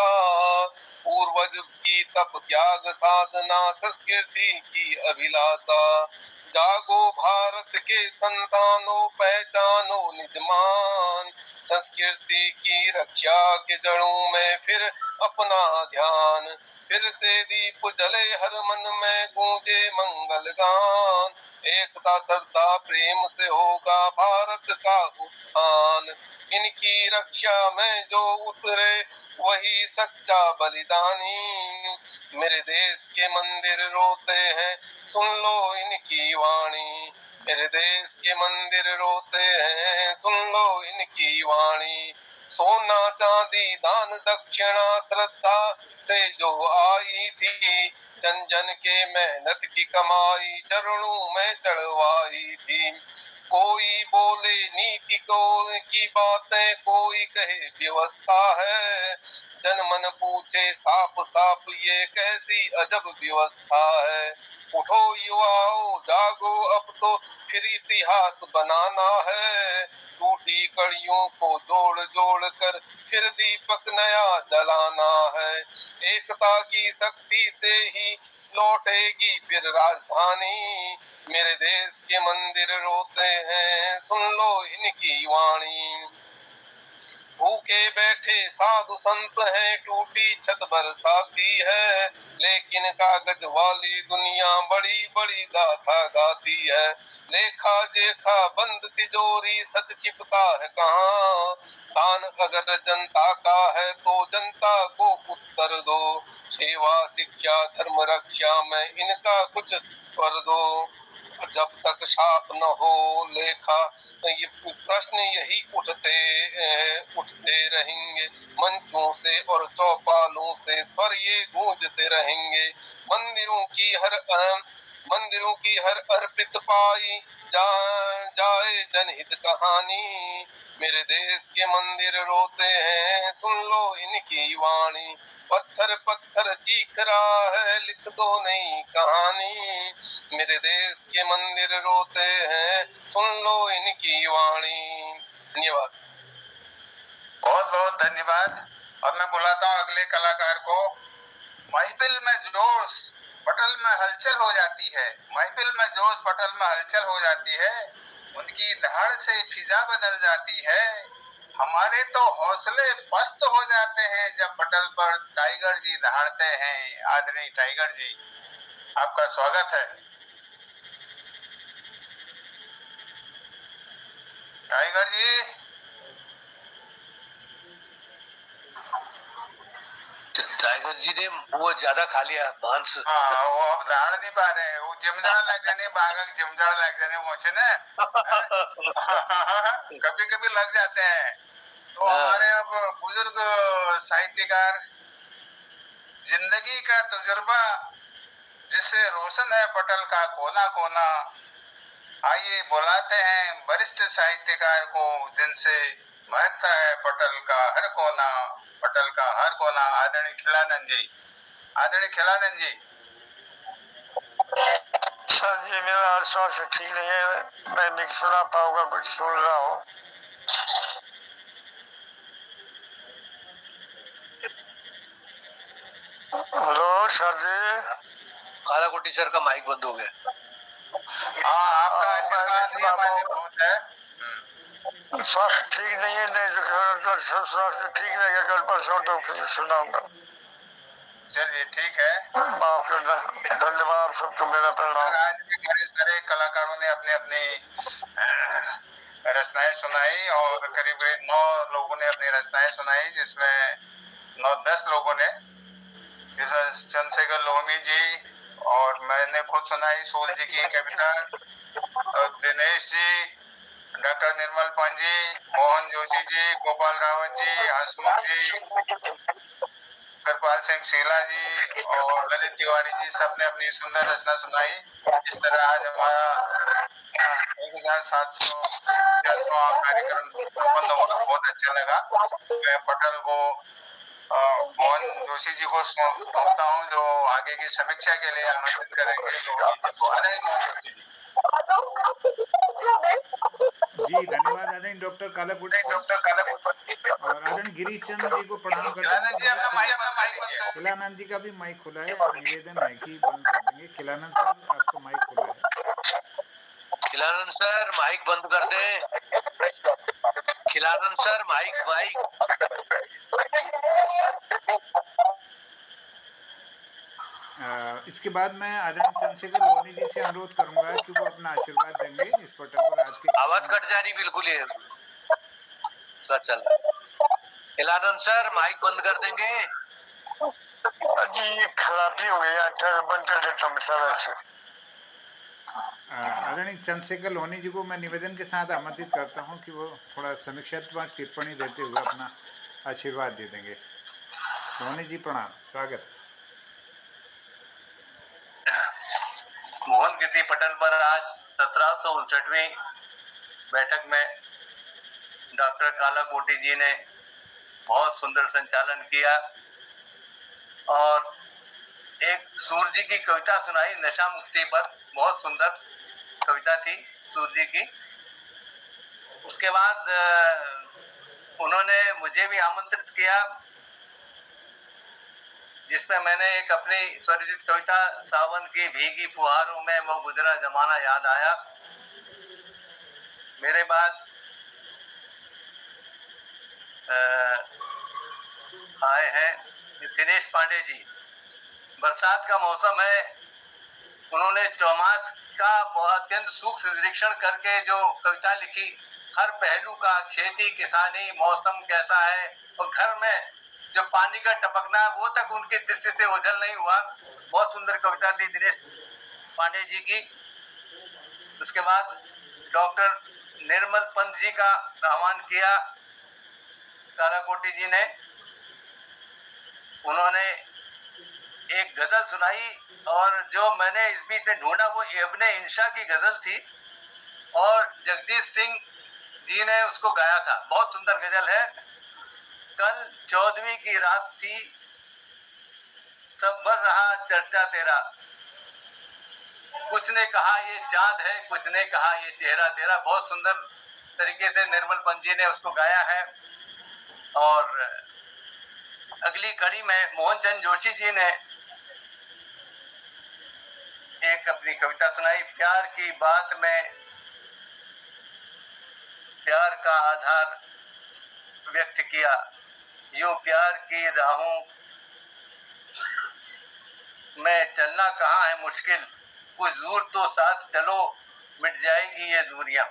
F: पूर्वज की तप त्याग साधना, संस्कृति की अभिलाषा। जागो भारत के संतानों, पहचानो निज मान, संस्कृति की रक्षा के जड़ों में फिर अपना ध्यान। फिर से दीप जले हर मन में, गूंजे मंगल गान, एकता श्रद्धा प्रेम से होगा भारत का उत्थान। इनकी रक्षा में जो उतरे वही सच्चा बलिदानी, मेरे देश के मंदिर रोते हैं, सुन लो इनकी वाणी। मेरे देश के मंदिर रोते हैं, सुन लो इनकी वाणी। सोना चांदी दान दक्षिणा श्रद्धा से जो आई थी, जन जन के मेहनत की कमाई चरणों में चढ़वाई थी। कोई बोले नीति की बातें, कोई कहे व्यवस्था है, जन मन पूछे साफ साफ ये कैसी अजब व्यवस्था है। उठो युवाओ जागो, अब तो फिर इतिहास बनाना है, टूटी कड़ियों को जोड़ जोड़ कर फिर दीपक नया जलाना है। एकता की शक्ति से ही लौटेगी फिर राजधानी, मेरे देश के मंदिर रोते हैं, सुन लो इनकी वाणी। भूखे बैठे साधु संत हैं, टूटी छत बरसाती है, लेकिन कागज वाली दुनिया बड़ी बड़ी गाथा गाती है। लेखा जेखा बंद तिजोरी, सच छिपता है कहाँ, दान अगर जनता का है तो जनता को उत्तर दो, सेवा शिक्षा धर्म रक्षा में इनका कुछ स्वर दो। जब तक साफ न हो लेखा, ये प्रश्न यही उठते रहेंगे, मंचों से और चौपालों से स्वर ये गूंजते रहेंगे। मंदिरों की हर अर्पित पाई जाए जनहित कहानी, मेरे देश के मंदिर रोते हैं, सुन लो इनकी वाणी। पत्थर पत्थर चीख रहा है, लिख दो नई कहानी, मेरे देश के मंदिर रोते हैं, सुन लो इनकी वाणी। धन्यवाद।
B: बहुत बहुत धन्यवाद। और मैं बुलाता हूँ अगले कलाकार को। महफिल में जोश पटल में हलचल हो जाती है, महफिल में जोश पटल में हलचल हो जाती है, उनकी धाड़ से फिजा बदल जाती है। हमारे तो हौसले पस्त हो जाते हैं जब पटल पर टाइगर जी दहाड़ते हैं। आदरणीय टाइगर जी, आपका स्वागत है। टाइगर जी,
F: टाइगर जी ने वो ज्यादा खा लिया मांस।
B: हाँ, वो अब दहाड़ नहीं पा रहे, वो जिमजाड़ लग जाने, बागक जिमजाड़ लग जाने मुझे ना कभी कभी लग जाते हैं। तो हमारे अब बुजुर्ग साहित्यकार, जिंदगी का तजुर्बा जिससे रोशन है पटल का कोना कोना, आइए बुलाते हैं वरिष्ठ साहित्यकार को जिनसे महत्ता है पटल का हर कोना, पटल का हर कोना। आदरणीय खिलानंद जी, आदरणीय खिलानंद जी।
H: सर जी, मेरा स्वास्थ्य ठीक नहीं है, मैं नहीं सुना पाऊंगा, कुछ सुन रहा हूँ। हेलो सर जी।
F: कालाकोटी सर का माइक बंद हो गया।
B: हाँ, आपका आशीर्वाद ही हमारे बहुत है।
H: स्वास्थ्य ठीक नहीं है, नहीं तो स्वास्थ्य ठीक रहेगा, कल परसों तो फिर सुनाऊंगा।
B: चलिए ठीक है,
H: माफ करना, धन्यवाद सबको, मेरा प्रणाम।
B: आज के घरे सारे कलाकारों ने अपने अपनी रचनाएं सुनाई और करीब 9 लोगों ने अपनी रचनाएं सुनाई, जिसमें 9-10 लोगों ने, जिसमें चंद्रशेखर लोहमी जी और मैंने खुद सुनाई सूल जी की कविता, और दिनेश जी, डॉक्टर निर्मल पंजी, मोहन जोशी जी, गोपाल रावत जी, हसमुख जी, कृपाल सिंह शीला जी और ललित तिवारी जी, सबने अपनी सुंदर रचना सुनाई। इस तरह आज हमारा 1750वां कार्यक्रम संपन्न होना बहुत अच्छा लगा। मैं पटल को मोहन जोशी जी को सौंपता हूँ, जो आगे की समीक्षा के लिए आमंत्रित करेंगे लोहड़ी जी को। आदरणीय मोहन जोशी जी।
A: जी धन्यवाद आदरणीय डॉक्टर कालाकोटी साहब। और आदरणीय गिरीश चंद्र जी को प्रणाम करते हैं। खिलानंद जी का भी माइक खुला है, निवेदन है कि बंद कर देंगे। खिलानंद सर आपका माइक खुला है।
F: खिलानंद सर माइक बंद कर दें। खिलानंद सर माइक
A: इसके बाद मैं आदरणीय चंद्रशेखर लोहनी जी से अनुरोध करूंगा कि वो अपना आशीर्वाद देंगे इस पटल पर। आज के
F: आवाज कट जा रही बिल्कुल ही चल। खिलानंद सर माइक बंद कर देंगे।
H: जी खराबी हो गई, अच्छा बंद कर देता हूँ सारा से।
A: आदरणीय चंद्रशेखर लोहनी जी को मैं निवेदन के साथ आमंत्रित करता हूं कि वो थोड़ा समीक्षात्मक टिप्पणी देते हुए अपना आशीर्वाद दे देंगे। लोहनी जी प्रणाम, स्वागत।
C: मोहन गिद्दी पटल पर आज 1759वीं बैठक में डॉक्टर कालाकोटी जी ने बहुत सुंदर संचालन किया और एक सूर्य जी की कविता सुनाई नशा मुक्ति पर। बहुत सुंदर कविता थी सूर्य जी की। उसके बाद उन्होंने मुझे भी आमंत्रित किया, जिसमें मैंने एक अपनी स्वरचित कविता सावन की भीगी फुहारों में वो गुजरा जमाना याद आया। मेरे बाद आए हैं दिनेश पांडे जी। बरसात का मौसम है, उन्होंने चौमास का अत्यंत सूक्ष्म निरीक्षण करके जो कविता लिखी, हर पहलू का, खेती किसानी, मौसम कैसा है और घर में जो पानी का टपकना है वो तक उनकी दृष्टि से ओझल नहीं हुआ। बहुत सुंदर कविता थी दिनेश पांडे जी की। उसके बाद डॉक्टर निर्मल पंत जी का आह्वान किया कालाकोटी जी ने। उन्होंने एक गजल सुनाई और जो मैंने इस बीच में ढूंढा वो इब्ने इंशा की गजल थी और जगदीश सिंह जी ने उसको गाया था। बहुत सुंदर गजल है। कल 14वीं की रात थी, सब भर रहा चर्चा तेरा, कुछ ने कहा ये चांद है, कुछ ने कहा ये चेहरा तेरा। बहुत सुंदर तरीके से निर्मल पंत जी ने उसको गाया है। और अगली कड़ी में मोहनचंद जोशी जी ने एक अपनी कविता सुनाई, प्यार की बात में प्यार का आधार व्यक्त किया, यूं प्यार की राहों में चलना कहाँ है मुश्किल, कुछ दूर तो साथ चलो मिट जाएगी ये दूरियां।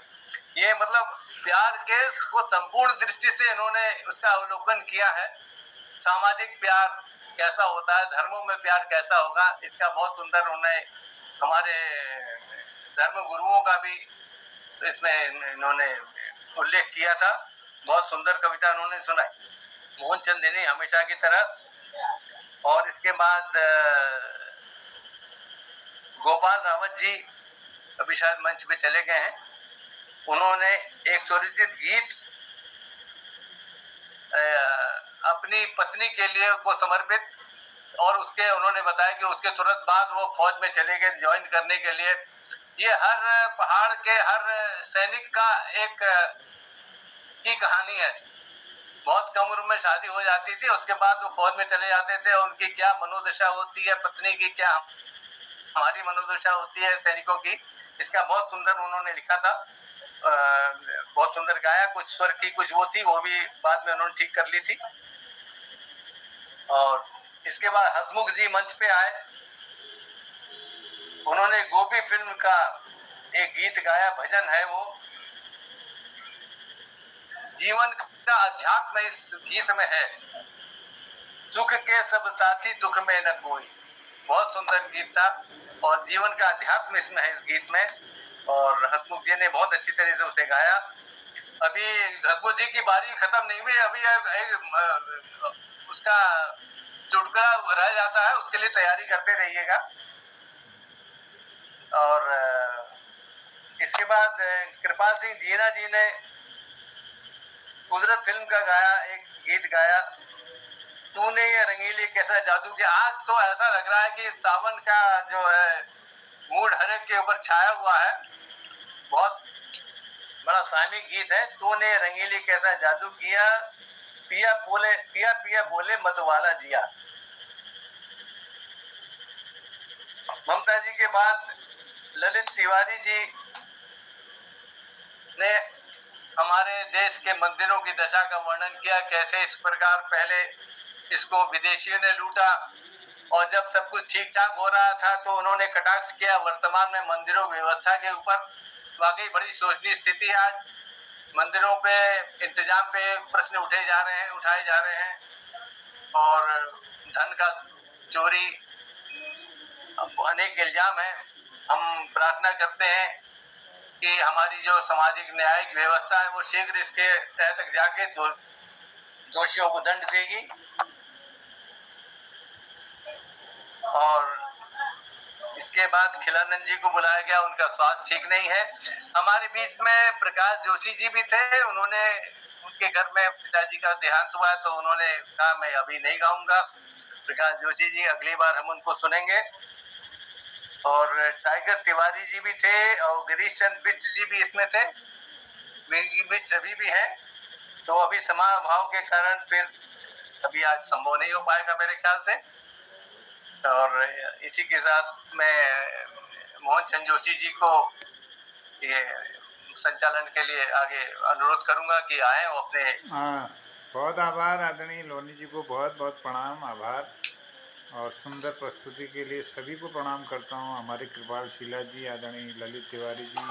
C: ये मतलब प्यार के को संपूर्ण दृष्टि से इन्होंने उसका अवलोकन किया है। सामाजिक प्यार कैसा होता है, धर्मों में प्यार कैसा होगा, इसका बहुत सुंदर उन्होंने हमारे धर्म गुरुओं का भी इसमें इन्होंने उल्लेख किया था। बहुत सुंदर कविता उन्होंने सुनाई मोहनचंद ने हमेशा की तरह। और इसके बाद गोपाल रावत जी अभी शायद मंच पे चले गए हैं। उन्होंने एक स्वरचित गीत अपनी पत्नी के लिए को समर्पित, और उसके उन्होंने बताया कि उसके तुरंत बाद वो फौज में चले गए ज्वाइन करने के लिए। ये हर पहाड़ के हर सैनिक का एक की कहानी है। बहुत कम उम्र में शादी हो जाती थी, उसके बाद वो फौज में चले जाते थे। उनकी क्या मनोदशा होती है, पत्नी की क्या हमारी मनोदशा होती है सैनिकों की, इसका बहुत सुंदर उन्होंने लिखा था। बहुत सुंदर गाया। कुछ स्वर की कुछ वो थी, वो भी बाद में उन्होंने ठीक कर ली थी। और इसके बाद हसमुख जी मंच पे आए। उन्होंने गोपी फिल्म का एक गीत गाया, भजन है वो। जीवन का अध्यात्म इस गीत में है, सुख के सब साथी दुख में न कोई। बहुत सुंदर गीत था और जीवन का अध्यात्म इसमें है इस गीत में। और हसमुख जी ने बहुत अच्छी तरह से उसे गाया। अभी हसमुख जी की बारी खत्म नहीं हुई, अभी उसका चुटकुला रह जाता है, उसके लिए तैयारी करते रहिएगा। और इसके बाद कृपाल सिंह जीना जी ने कुदरत फिल्म का गाया, एक गीत गाया, तूने ये रंगीली कैसा जादू किया। आज तो ऐसा लग रहा है कि सावन का जो है मूड हर एक के ऊपर छाया हुआ है। बहुत बड़ा सामिक गीत है, तूने रंगीली कैसा जादू किया, पिया पिया बोले मतवाला जिया। ममता जी के बाद ललित तिवारी जी ने हमारे देश के मंदिरों की दशा का वर्णन किया, कैसे इस प्रकार पहले इसको विदेशियों ने लूटा और जब सब कुछ ठीक ठाक हो रहा था तो उन्होंने कटाक्ष किया वर्तमान में मंदिरों व्यवस्था के ऊपर। वाकई बड़ी सोचनीय स्थिति है। आज मंदिरों पे इंतजाम पे प्रश्न उठाए जा रहे हैं और धन का चोरी, अनेक इल्जाम है। हम प्रार्थना करते हैं कि हमारी जो सामाजिक न्यायिक व्यवस्था है वो शीघ्र इसके तह तक जाके दोषियों को दंड देगी। और इसके बाद खिलानंद जी को बुलाया गया, उनका स्वास्थ्य ठीक नहीं है। हमारे बीच में प्रकाश जोशी जी भी थे, उनके घर में पिताजी का देहांत हुआ तो उन्होंने कहा मैं अभी नहीं गाऊंगा। प्रकाश जोशी जी अगली बार हम उनको सुनेंगे। और टाइगर तिवारी जी भी थे और गिरीश चंद्र बिष्ट जी भी इसमें थे, बिष्ट अभी भी है। तो अभी समाभाव के कारण फिर अभी आज संभव नहीं हो पाएगा मेरे ख्याल से। और इसी के साथ मैं मोहन चंद जोशी जी को ये संचालन के लिए आगे अनुरोध करूंगा कि आए वो अपने।
A: बहुत आभार आदरणीय लोनी जी को, बहुत बहुत प्रणाम, आभार और सुंदर प्रस्तुति के लिए सभी को प्रणाम करता हूँ। हमारे कृपाल शीला जी, आदरणीय ललित तिवारी जी,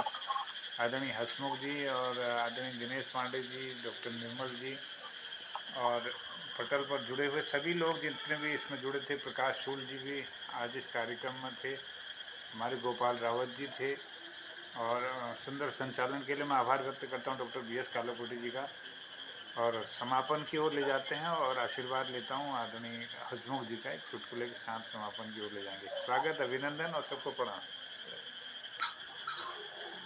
A: आदरणीय हसमुख जी और आदरणीय दिनेश पांडे जी, डॉक्टर निर्मल जी और पटल पर जुड़े हुए सभी लोग जितने भी इसमें जुड़े थे, प्रकाश शूल जी भी आज इस कार्यक्रम में थे, हमारे गोपाल रावत जी थे और सुंदर संचालन के लिए मैं आभार व्यक्त करता हूँ डॉक्टर BS कालाकोटी जी का। और समापन की ओर ले जाते हैं और आशीर्वाद लेता हूँ आदरणीय हसमुख जी का, एक चुटकुले के साथ समापन की ओर ले जाएंगे। स्वागत, अभिनंदन और सबको प्रणाम।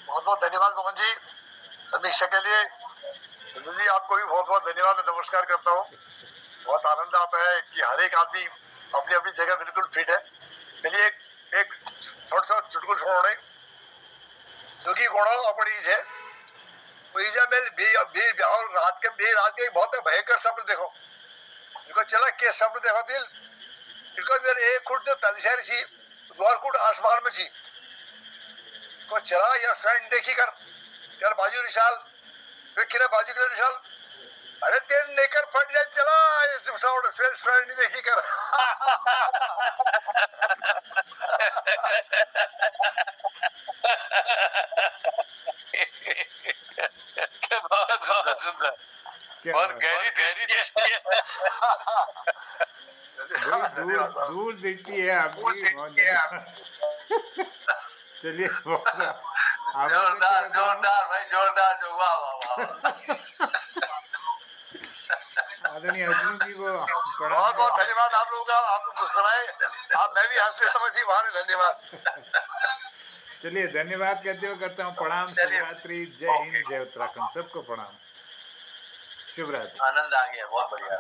D: बहुत बहुत धन्यवाद मोहन जी समीक्षा के लिए। सुंदर जी आपको भी बहुत बहुत धन्यवाद, नमस्कार करता हूँ। बहुत आनंद आता है कि हर एक आदमी अपनी अपनी जगह बिल्कुल फिट है। चलिए एक छोटा सा चुटकुल सुनाने जोगी कोणो अपनी है ईजा में रात के बहुत भयंकर शब्द देखो इनको चला के शब्द देखो दिल इनको मेरे एक खुट जो तलशहर थी द्वार खुट आसमान में थी को चला यार फ्रेंड देखी कर यार बाजू निशाल फिर बाजू के निशाल अरे तेरे नेकर फट जाए चला फ्रेंड नहीं देखी कर।
F: बहुत सुंदर और गहरी दृष्टि है।
A: बड़ी दूर दिखती है आपकी। चलिए
C: जोरदार भाई, जोरदार जो वाह वाह वाह।
A: आदरणीय हसमुख जी को
D: बहुत बहुत धन्यवाद आप लोगों का, आप मुस्कुराए, आप मैं भी हंस लेता हूँ इसी बहाने, धन्यवाद।
A: चलिए धन्यवाद कहते हुए करता हूँ प्रणाम, शुभरात्रि, जय हिंद, जय उत्तराखंड, सबको प्रणाम, शुभरात्रि।
C: आनंद आ गया, बहुत बढ़िया।